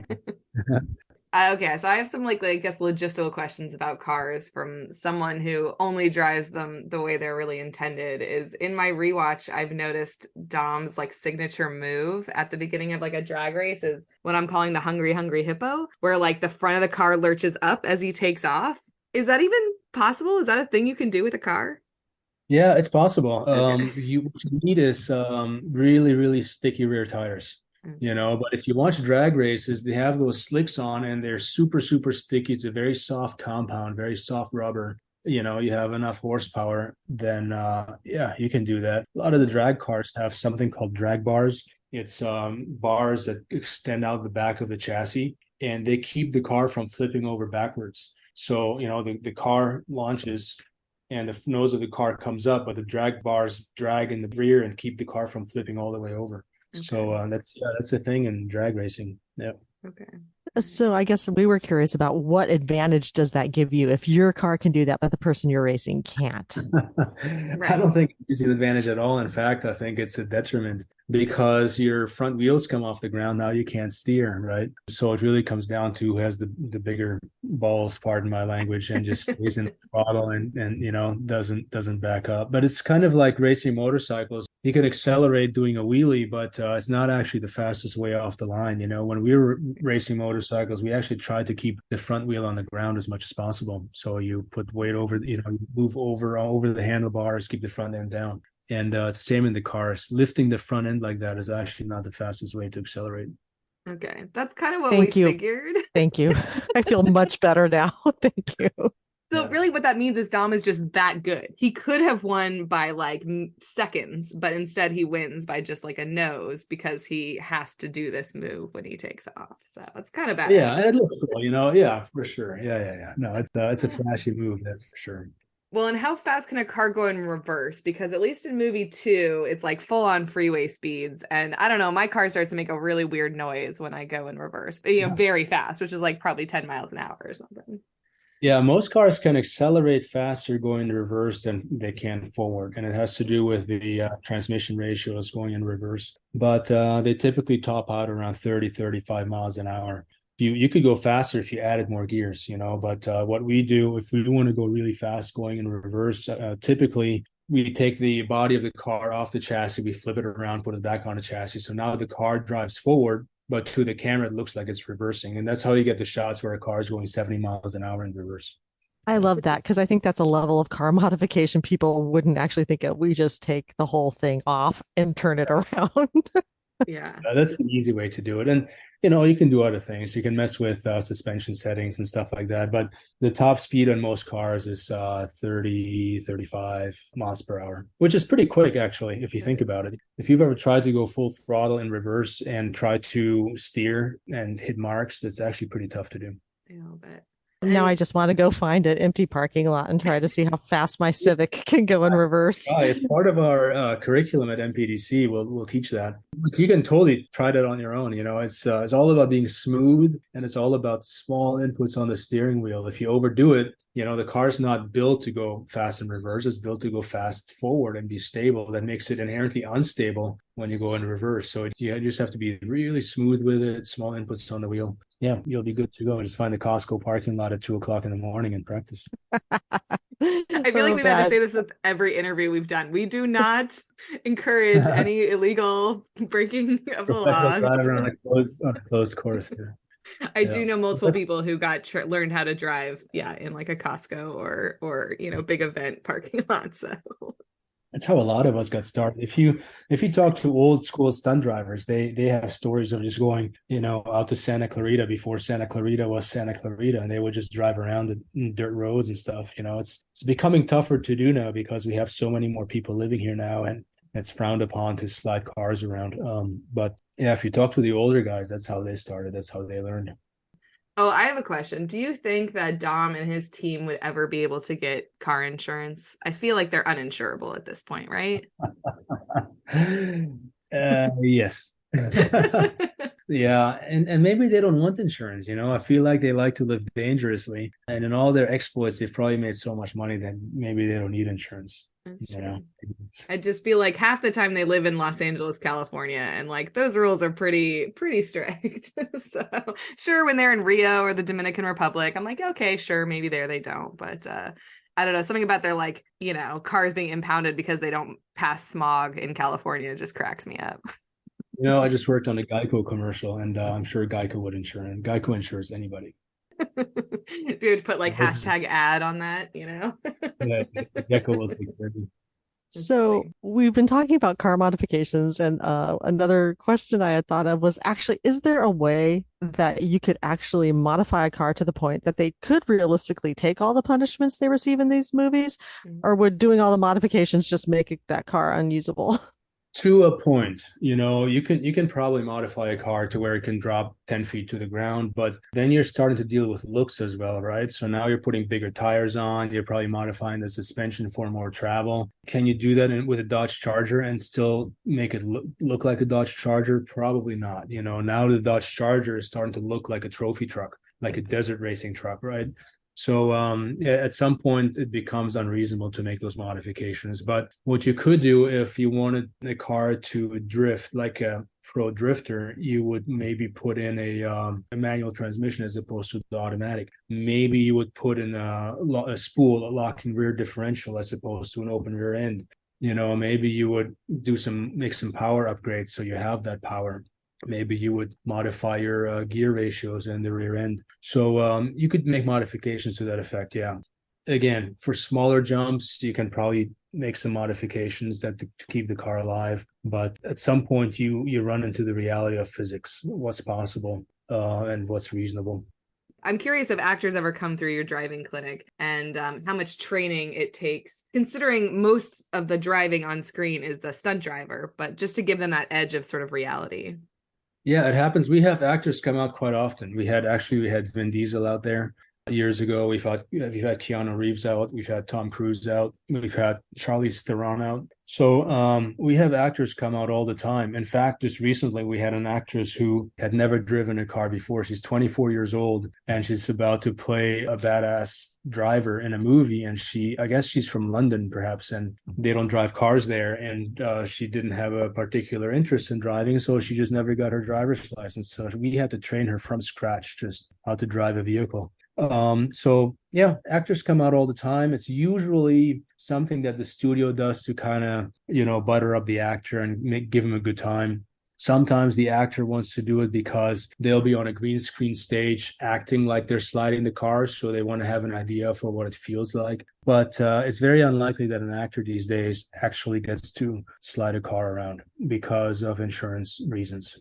Okay, so I have some I guess logistical questions about cars from someone who only drives them the way they're really intended. Is in my rewatch, I've noticed Dom's signature move at the beginning of a drag race is what I'm calling the hungry hungry hippo, where the front of the car lurches up as he takes off. Is that even possible? Is that a thing you can do with a car? Yeah, it's possible. Okay. What you need is really, really sticky rear tires. But if you watch drag races, they have those slicks on and they're super, super sticky. It's a very soft compound, very soft rubber. You have enough horsepower, then yeah, you can do that. A lot of the drag cars have something called drag bars. It's bars that extend out the back of the chassis and they keep the car from flipping over backwards. So, the car launches and the nose of the car comes up, but the drag bars drag in the rear and keep the car from flipping all the way over. Okay. So that's a thing in drag racing. Yeah. Okay. So I guess we were curious about what advantage does that give you if your car can do that, but the person you're racing can't? I don't think it's an advantage at all. In fact, I think it's a detriment because your front wheels come off the ground. Now you can't steer, right? So it really comes down to who has the bigger balls, pardon my language, and just stays in the throttle and doesn't back up. But it's kind of like racing motorcycles. You can accelerate doing a wheelie, but it's not actually the fastest way off the line. When we were racing motorcycles, we actually tried to keep the front wheel on the ground as much as possible. So you put weight over, you move over the handlebars, keep the front end down. And it's the same in the cars. Lifting the front end like that is actually not the fastest way to accelerate. Okay. That's kind of what Thank we you. figured. Thank you. I feel much better now. Thank you. So really what that means is Dom is just that good. He could have won by like seconds, but instead he wins by just like a nose because he has to do this move when he takes off. So it's kind of bad. Yeah, and it looks cool, Yeah, for sure. Yeah. No, it's a flashy move, that's for sure. Well, and how fast can a car go in reverse? Because at least in movie 2, it's like full on freeway speeds. And I don't know, my car starts to make a really weird noise when I go in reverse, very fast, which is like probably 10 miles an hour or something. Yeah, most cars can accelerate faster going in reverse than they can forward. And it has to do with the transmission ratios going in reverse. But they typically top out around 30, 35 miles an hour. You could go faster if you added more gears, but what we do, if we want to go really fast going in reverse, typically we take the body of the car off the chassis, we flip it around, put it back on the chassis. So now the car drives forward, but to the camera, it looks like it's reversing. And that's how you get the shots where a car is going 70 miles an hour in reverse. I love that because I think that's a level of car modification people wouldn't actually think of. We just take the whole thing off and turn it around. Yeah. That's the easy way to do it. And, you can do other things. You can mess with suspension settings and stuff like that. But the top speed on most cars is 30, 35 miles per hour, which is pretty quick, actually, if you think about it. If you've ever tried to go full throttle in reverse and try to steer and hit marks, it's actually pretty tough to do. Yeah, I'll bet. Now I just want to go find an empty parking lot and try to see how fast my Civic can go in reverse. It's part of our curriculum at MPDC. We'll teach that. You can totally try that on your own. It's all about being smooth, and it's all about small inputs on the steering wheel. If you overdo it, the car's not built to go fast in reverse. It's built to go fast forward and be stable. That makes it inherently unstable when you go in reverse. So you just have to be really smooth with it, small inputs on the wheel. Yeah, you'll be good to go. Just find the Costco parking lot at 2:00 in the morning and practice. I feel like we've had to say this with every interview we've done. We do not encourage any illegal breaking of the law. On a closed course here. I do know multiple people who got learned how to drive, in like a Costco or big event parking lot. So that's how a lot of us got started. If you talk to old school stunt drivers, they have stories of just going, out to Santa Clarita before Santa Clarita was Santa Clarita, and they would just drive around the dirt roads and stuff. It's becoming tougher to do now because we have so many more people living here now, and it's frowned upon to slide cars around. But yeah, if you talk to the older guys, that's how they started. That's how they learned. Oh, I have a question. Do you think that Dom and his team would ever be able to get car insurance? I feel like they're uninsurable at this point, right? Yes. Yeah, and maybe they don't want insurance. I feel like they like to live dangerously, and in all their exploits, they've probably made so much money that maybe they don't need insurance. That's true. I just feel like half the time they live in Los Angeles, California, and like those rules are pretty strict. So sure, when they're in Rio or the Dominican Republic, I'm like, okay, sure, maybe there they don't, but I don't know, something about their like, cars being impounded because they don't pass smog in California just cracks me up. I just worked on a Geico commercial, and I'm sure Geico would insure, and Geico insures anybody. Do you have to put like hashtag ad on that, Yeah, Geico will take care of you. So we've been talking about car modifications, and another question I had thought of was actually, is there a way that you could actually modify a car to the point that they could realistically take all the punishments they receive in these movies, or would doing all the modifications just make that car unusable? To a point, you can probably modify a car to where it can drop 10 feet to the ground, but then you're starting to deal with looks as well, right? So now you're putting bigger tires on, you're probably modifying the suspension for more travel. Can you do that with a Dodge Charger and still make it look like a Dodge Charger? Probably not. Now the Dodge Charger is starting to look like a trophy truck, like a desert racing truck, right? So at some point, it becomes unreasonable to make those modifications. But what you could do if you wanted the car to drift like a pro drifter, you would maybe put in a manual transmission as opposed to the automatic. Maybe you would put in a spool, a locking rear differential as opposed to an open rear end. Maybe you would make some power upgrades so you have that power. Maybe you would modify your gear ratios in the rear end. So you could make modifications to that effect. Yeah. Again, for smaller jumps, you can probably make some modifications to keep the car alive. But at some point, you run into the reality of physics, what's possible and what's reasonable. I'm curious if actors ever come through your driving clinic and how much training it takes, considering most of the driving on screen is the stunt driver, but just to give them that edge of sort of reality. Yeah, it happens. We have actors come out quite often. We had Vin Diesel out there years ago. We've had Keanu Reeves out. We've had Tom Cruise out. We've had Charlize Theron out. So we have actors come out all the time. In fact, just recently we had an actress who had never driven a car before. She's 24 years old and she's about to play a badass driver in a movie. And I guess she's from London perhaps, and they don't drive cars there. And she didn't have a particular interest in driving, so she just never got her driver's license. So we had to train her from scratch just how to drive a vehicle. So yeah, actors come out all the time. It's usually something that the studio does to kind of, butter up the actor and give him a good time. Sometimes the actor wants to do it because they'll be on a green screen stage acting like they're sliding the car. So they want to have an idea for what it feels like. But it's very unlikely that an actor these days actually gets to slide a car around because of insurance reasons.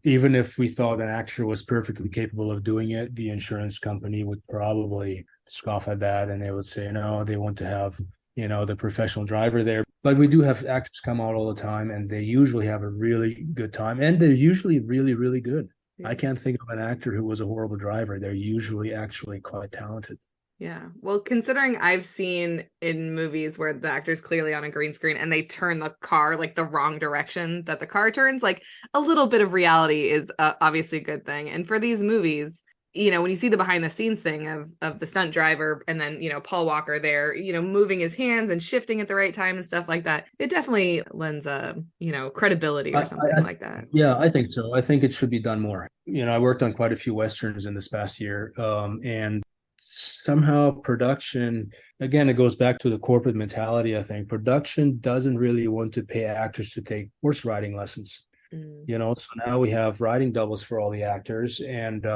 Even if we thought an actor was perfectly capable of doing it, the insurance company would probably scoff at that and they would say, no, they want to have, the professional driver there. But we do have actors come out all the time and they usually have a really good time and they're usually really, really good. I can't think of an actor who was a horrible driver. They're usually actually quite talented. Yeah. Well, considering I've seen in movies where the actor's clearly on a green screen and they turn the car like the wrong direction that the car turns, like a little bit of reality is obviously a good thing. And for these movies, when you see the behind the scenes thing of the stunt driver and then, Paul Walker there, moving his hands and shifting at the right time and stuff like that, it definitely lends a, credibility or something like that. Yeah, I think so. I think it should be done more. I worked on quite a few Westerns in this past year. And somehow production, again, it goes back to the corporate mentality. I think production doesn't really want to pay actors to take horse riding lessons. So now we have riding doubles for all the actors, and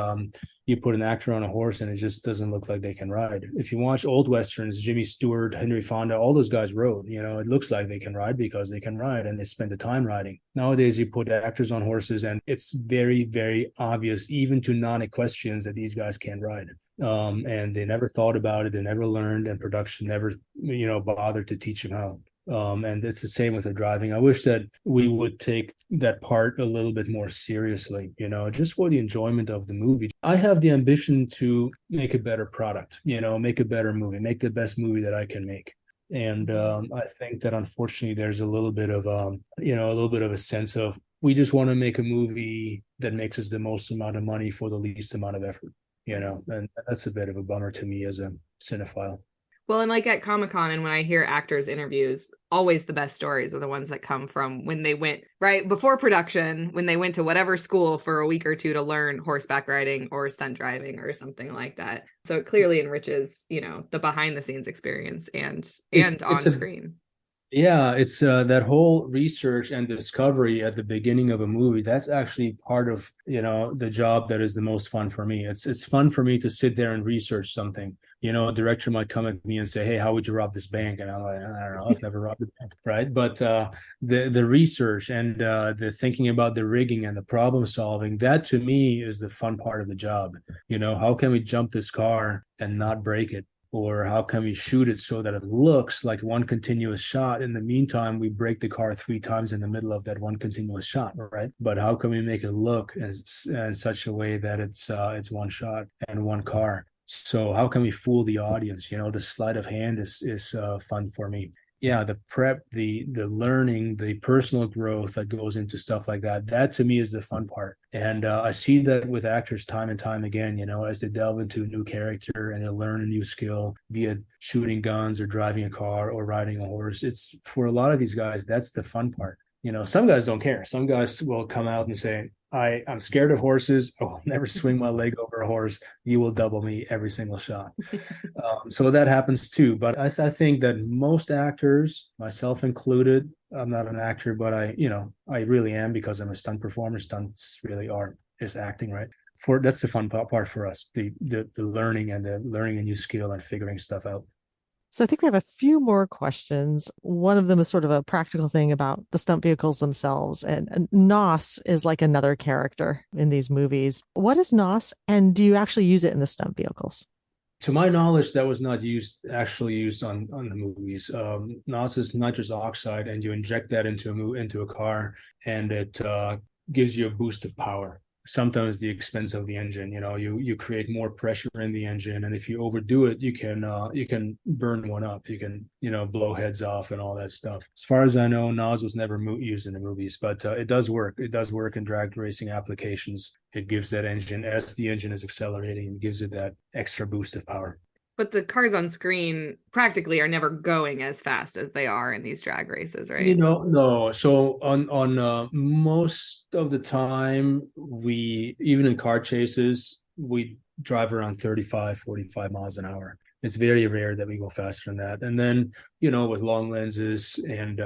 you put an actor on a horse and it just doesn't look like they can ride. If you watch old Westerns, Jimmy Stewart, Henry Fonda, all those guys rode. It looks like they can ride because they can ride and they spend the time riding. Nowadays, you put actors on horses and it's very, very obvious, even to non-equestrians, that these guys can't ride. And they never thought about it. They never learned, and production never, bothered to teach them how. And it's the same with the driving. I wish that we would take that part a little bit more seriously, just for the enjoyment of the movie. I have the ambition to make a better product, make a better movie, make the best movie that I can make. And I think that unfortunately there's a little bit of a sense of we just want to make a movie that makes us the most amount of money for the least amount of effort, and that's a bit of a bummer to me as a cinephile. Well, and like at Comic-Con and when I hear actors' interviews, always the best stories are the ones that come from when they went right before production, when they went to whatever school for a week or two to learn horseback riding or stunt driving or something like that. So it clearly enriches, the behind the scenes experience and on screen. Yeah, it's that whole research and discovery at the beginning of a movie. That's actually part of, the job that is the most fun for me. It's fun for me to sit there and research something. A director might come at me and say, "Hey, how would you rob this bank?" And I'm like, "I don't know, I've never robbed a bank," right? But the research and the thinking about the rigging and the problem solving, that to me is the fun part of the job. How can we jump this car and not break it? Or how can we shoot it so that it looks like one continuous shot? In the meantime, we break the car 3 times in the middle of that one continuous shot, right? But how can we make it look in such a way that it's one shot and one car? So how can we fool the audience? The sleight of hand is fun for me. Yeah, the prep, the learning, the personal growth that goes into stuff like that. That to me is the fun part. And I see that with actors time and time again, as they delve into a new character and they learn a new skill, be it shooting guns or driving a car or riding a horse. It's for a lot of these guys, that's the fun part. Some guys don't care. Some guys will come out and say, I'm scared of horses. I will never swing my leg over a horse. You will double me every single shot. So that happens too. But I think that most actors, myself included, I'm not an actor, but I really am because I'm a stunt performer. Stunts really is acting, right? That's the fun part for us, the learning and the learning a new skill and figuring stuff out. So I think we have a few more questions. One of them is sort of a practical thing about the stunt vehicles themselves. And NOS is like another character in these movies. What is NOS, and do you actually use it in the stunt vehicles? To my knowledge, that was not actually used on the movies. NOS is nitrous oxide, and you inject that into a car, and it gives you a boost of power. Sometimes the expense of the engine. You create more pressure in the engine, and if you overdo it, you can burn one up. You can blow heads off and all that stuff. As far as I know, NOS was never used in the movies, but it does work. It does work in drag racing applications. It gives that engine, as the engine is accelerating, it gives it that extra boost of power. But the cars on screen practically are never going as fast as they are in these drag races, right? No. So on most of the time, even in car chases, we drive around 35, 45 miles an hour. It's very rare that we go faster than that. And then, with long lenses and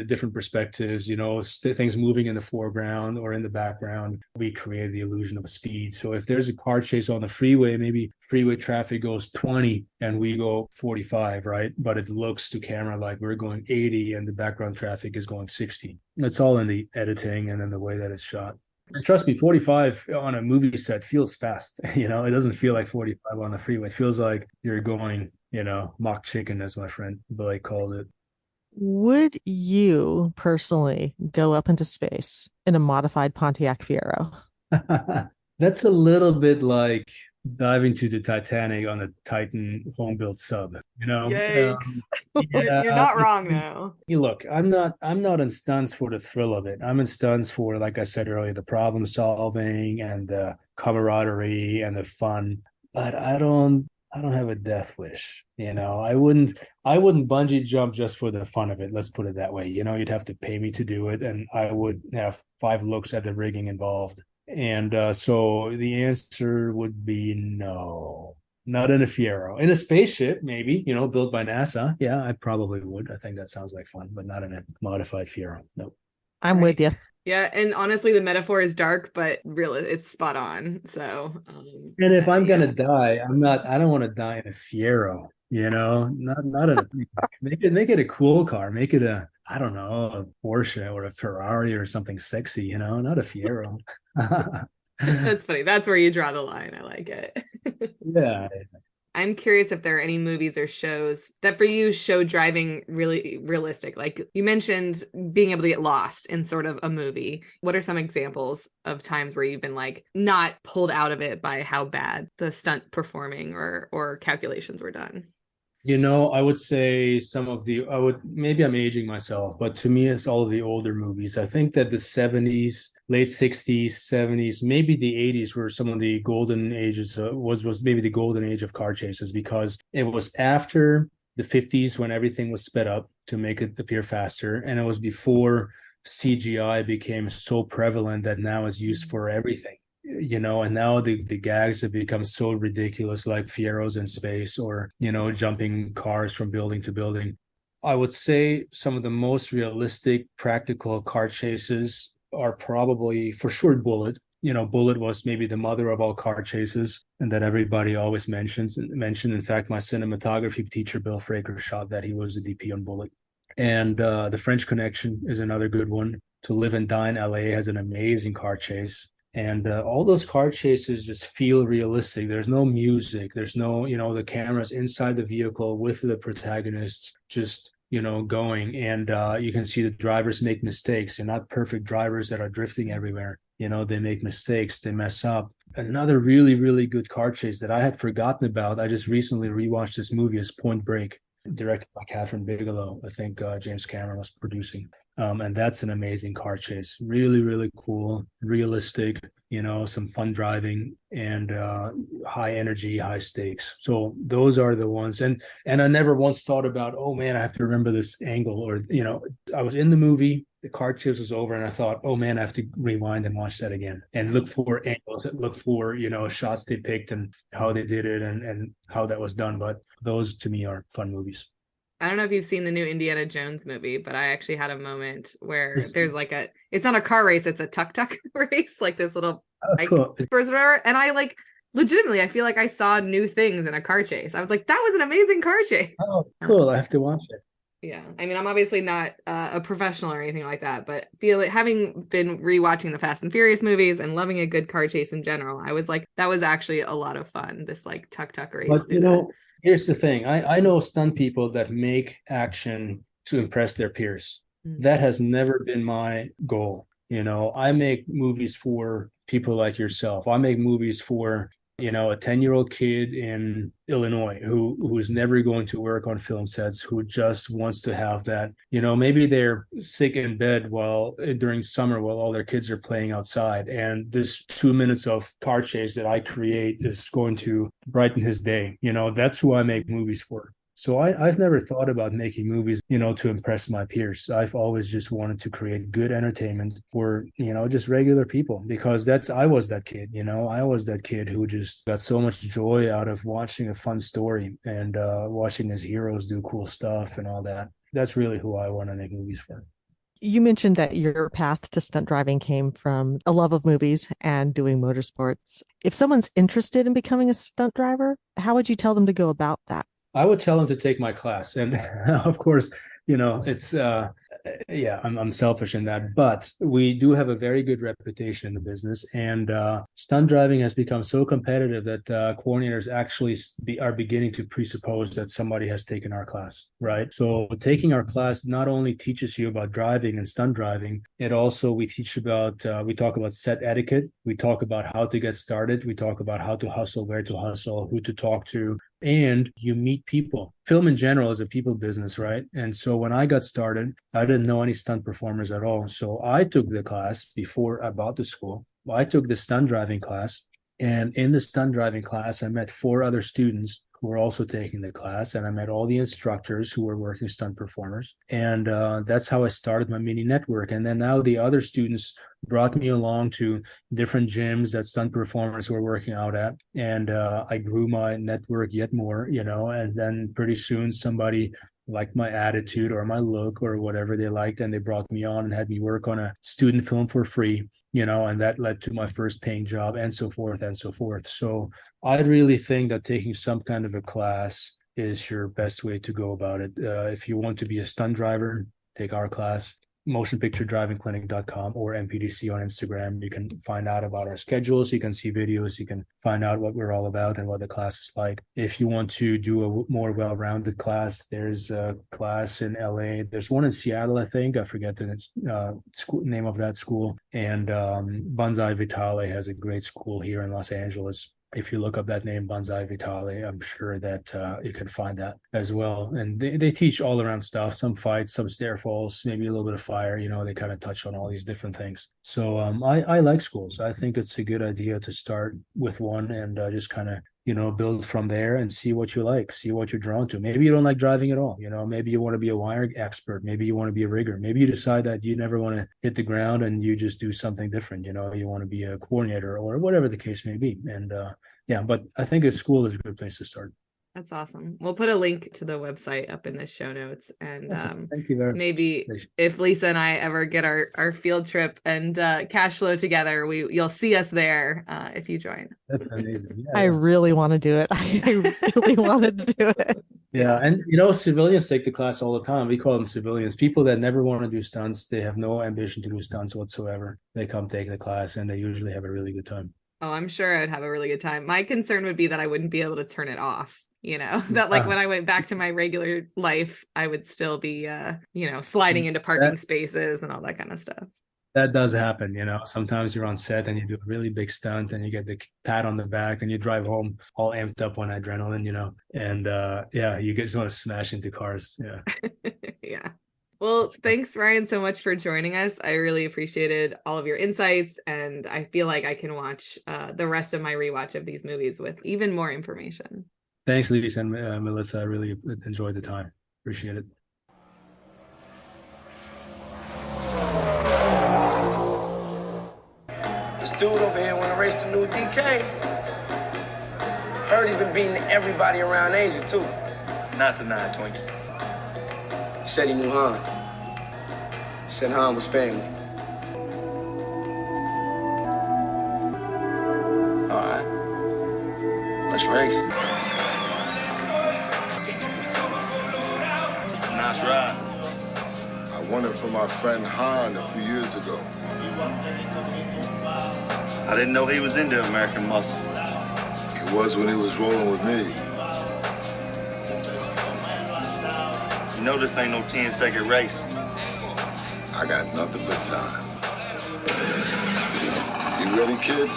different perspectives, things moving in the foreground or in the background, we create the illusion of a speed. So if there's a car chase on the freeway, maybe freeway traffic goes 20 and we go 45, right? But it looks to camera like we're going 80 and the background traffic is going 60. It's all in the editing and in the way that it's shot. And trust me, 45 on a movie set feels fast. It doesn't feel like 45 on the freeway. It feels like you're going, mock chicken, as my friend Blake called it. Would you personally go up into space in a modified Pontiac Fiero? That's a little bit like diving to the Titanic on a Titan home-built sub. Yikes. Yeah, You're not wrong though. Look, I'm not in stunts for the thrill of it. I'm in stunts for, like I said earlier, the problem solving and the camaraderie and the fun. But I don't have a death wish. I wouldn't bungee jump just for the fun of it. Let's put it that way. You'd have to pay me to do it, and I would have 5 looks at the rigging involved. And so the answer would be no, not in a Fiero. In a spaceship, maybe, built by NASA. Yeah, I probably would. I think that sounds like fun, but not in a modified Fiero. Nope. I'm with you. Yeah, and honestly, the metaphor is dark, but really, it's spot on. So, and if I'm gonna die, I don't want to die in a Fiero. Not in a make it a cool car. Make it I don't know, a Porsche or a Ferrari or something sexy. Not a Fiero. That's funny. That's where you draw the line. I like it. Yeah. I'm curious if there are any movies or shows that for you show driving really realistic. Like you mentioned being able to get lost in sort of a movie. What are some examples of times where you've been like not pulled out of it by how bad the stunt performing or calculations were done? I would say maybe I'm aging myself, but to me, it's all of the older movies. I think that the 70s, late 60s, 70s, maybe the 80s were some of the golden ages, was maybe the golden age of car chases, because it was after the 50s when everything was sped up to make it appear faster. And it was before CGI became so prevalent that now is used for everything. And now the gags have become so ridiculous, like Fieros in space or, jumping cars from building to building. I would say some of the most realistic practical car chases are probably for sure Bullet. Bullet was maybe the mother of all car chases, and that everybody always mentioned. In fact, my cinematography teacher, Bill Fraker, shot that. He was the DP on Bullet. And The French Connection is another good one. To Live and Die in LA has an amazing car chase. And all those car chases just feel realistic. There's no music. There's no, the camera's inside the vehicle with the protagonists just, going. And you can see the drivers make mistakes. They're not perfect drivers that are drifting everywhere. They make mistakes, they mess up. Another really, really good car chase that I had forgotten about. I just recently rewatched this movie is Point Break, directed by Catherine Bigelow. I think James Cameron was producing. And that's an amazing car chase. Really, really cool, realistic, some fun driving and high energy, high stakes. So those are the ones. And I never once thought about, oh man, I have to remember this angle, or, I was in the movie, the car chase was over, and I thought, oh man, I have to rewind and watch that again and look for angles, look for, shots they picked and how they did it and how that was done. But those to me are fun movies. I don't know if you've seen the new Indiana Jones movie, but I actually had a moment where there's like it's not a car race, it's a tuk-tuk race, like this little bike spurs whatever. And I legitimately, I feel like I saw new things in a car chase. I was like, that was an amazing car chase. Oh, cool. I have to watch it. Yeah. I mean, I'm obviously not a professional or anything like that, but having been rewatching the Fast and Furious movies and loving a good car chase in general, I was like, that was actually a lot of fun. This like tuk-tuk race. But here's the thing. I know stunt people that make action to impress their peers. That has never been my goal. I make movies for people like yourself. I make movies for, a 10-year-old kid in Illinois who's never going to work on film sets, who just wants to have that, maybe they're sick in bed during summer while all their kids are playing outside. And this 2 minutes of car chase that I create is going to brighten his day. That's who I make movies for. So I've never thought about making movies, to impress my peers. I've always just wanted to create good entertainment for, just regular people, because I was that kid, I was that kid who just got so much joy out of watching a fun story and watching his heroes do cool stuff and all that. That's really who I want to make movies for. You mentioned that your path to stunt driving came from a love of movies and doing motorsports. If someone's interested in becoming a stunt driver, how would you tell them to go about that? I would tell him to take my class. And of course, it's, I'm selfish in that, but we do have a very good reputation in the business. And stunt driving has become so competitive that coordinators actually are beginning to presuppose that somebody has taken our class, right? So taking our class not only teaches you about driving and stunt driving, we talk about set etiquette. We talk about how to get started. We talk about how to hustle, where to hustle, who to talk to, and you meet people. Film in general is a people business, right? And so when I got started, I didn't know any stunt performers at all. So I took the class before I bought the school. I took the stunt driving class. And in the stunt driving class, I met 4 other students who were also taking the class. And I met all the instructors who were working stunt performers. And that's how I started my mini network. And then now the other students brought me along to different gyms that stunt performers were working out at. And I grew my network yet more, and then pretty soon somebody liked my attitude or my look or whatever they liked, and they brought me on and had me work on a student film for free, and that led to my first paying job, and so forth and so forth. So I really think that taking some kind of a class is your best way to go about it. If you want to be a stunt driver, take our class. motionpicturedrivingclinic.com or MPDC on Instagram. You can find out about our schedules. You can see videos. You can find out what we're all about and what the class is like. If you want to do a more well-rounded class, there's a class in LA. There's one in Seattle, I think. I forget the name of that school. And Banzai Vitale has a great school here in Los Angeles. If you look up that name, Banzai Vitale, I'm sure that you can find that as well. And they teach all around stuff, some fights, some stair falls, maybe a little bit of fire. They kind of touch on all these different things. So I like schools. I think it's a good idea to start with one and just kind of, build from there and see what you like, see what you're drawn to. Maybe you don't like driving at all. Maybe you want to be a wire expert. Maybe you want to be a rigger. Maybe you decide that you never want to hit the ground and you just do something different. You want to be a coordinator or whatever the case may be. And but I think a school is a good place to start. That's awesome. We'll put a link to the website up in the show notes. And awesome. Thank you very much. Maybe if Lisa and I ever get our field trip and cash flow together, you'll see us there if you join. That's amazing. Yeah, I really want to do it. I really wanted to do it. Yeah, and civilians take the class all the time. We call them civilians, people that never want to do stunts. They have no ambition to do stunts whatsoever. They come take the class, and they usually have a really good time. Oh, I'm sure I'd have a really good time. My concern would be that I wouldn't be able to turn it off. That like when I went back to my regular life, I would still be, sliding into parking spaces and all that kind of stuff. That does happen. Sometimes you're on set and you do a really big stunt and you get the pat on the back and you drive home all amped up on adrenaline, and yeah, you just want to smash into cars. Yeah. Yeah. Well, thanks, Ryan, so much for joining us. I really appreciated all of your insights, and I feel like I can watch the rest of my rewatch of these movies with even more information. Thanks, Lisa and Melissa. I really enjoyed the time. Appreciate it. This dude over here want to race the new DK. Heard he's been beating everybody around Asia, too. Not denied, Twinkie. Said he knew Han. Said Han was family. All right. Let's race. Nice ride. I won it from my friend Han a few years ago. I didn't know he was into American muscle. He was when he was rolling with me. You know this ain't no 10-second race. I got nothing but time. You ready, kid?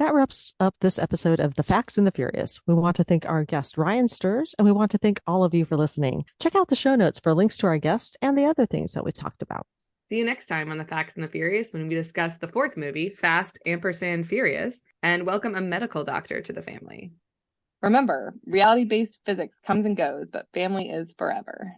That wraps up this episode of The Facts and the Furious. We want to thank our guest, Ryan Stirs, and we want to thank all of you for listening. Check out the show notes for links to our guest and the other things that we talked about. See you next time on The Facts and the Furious when we discuss the fourth movie, Fast & Furious, and welcome a medical doctor to the family. Remember, reality-based physics comes and goes, but family is forever.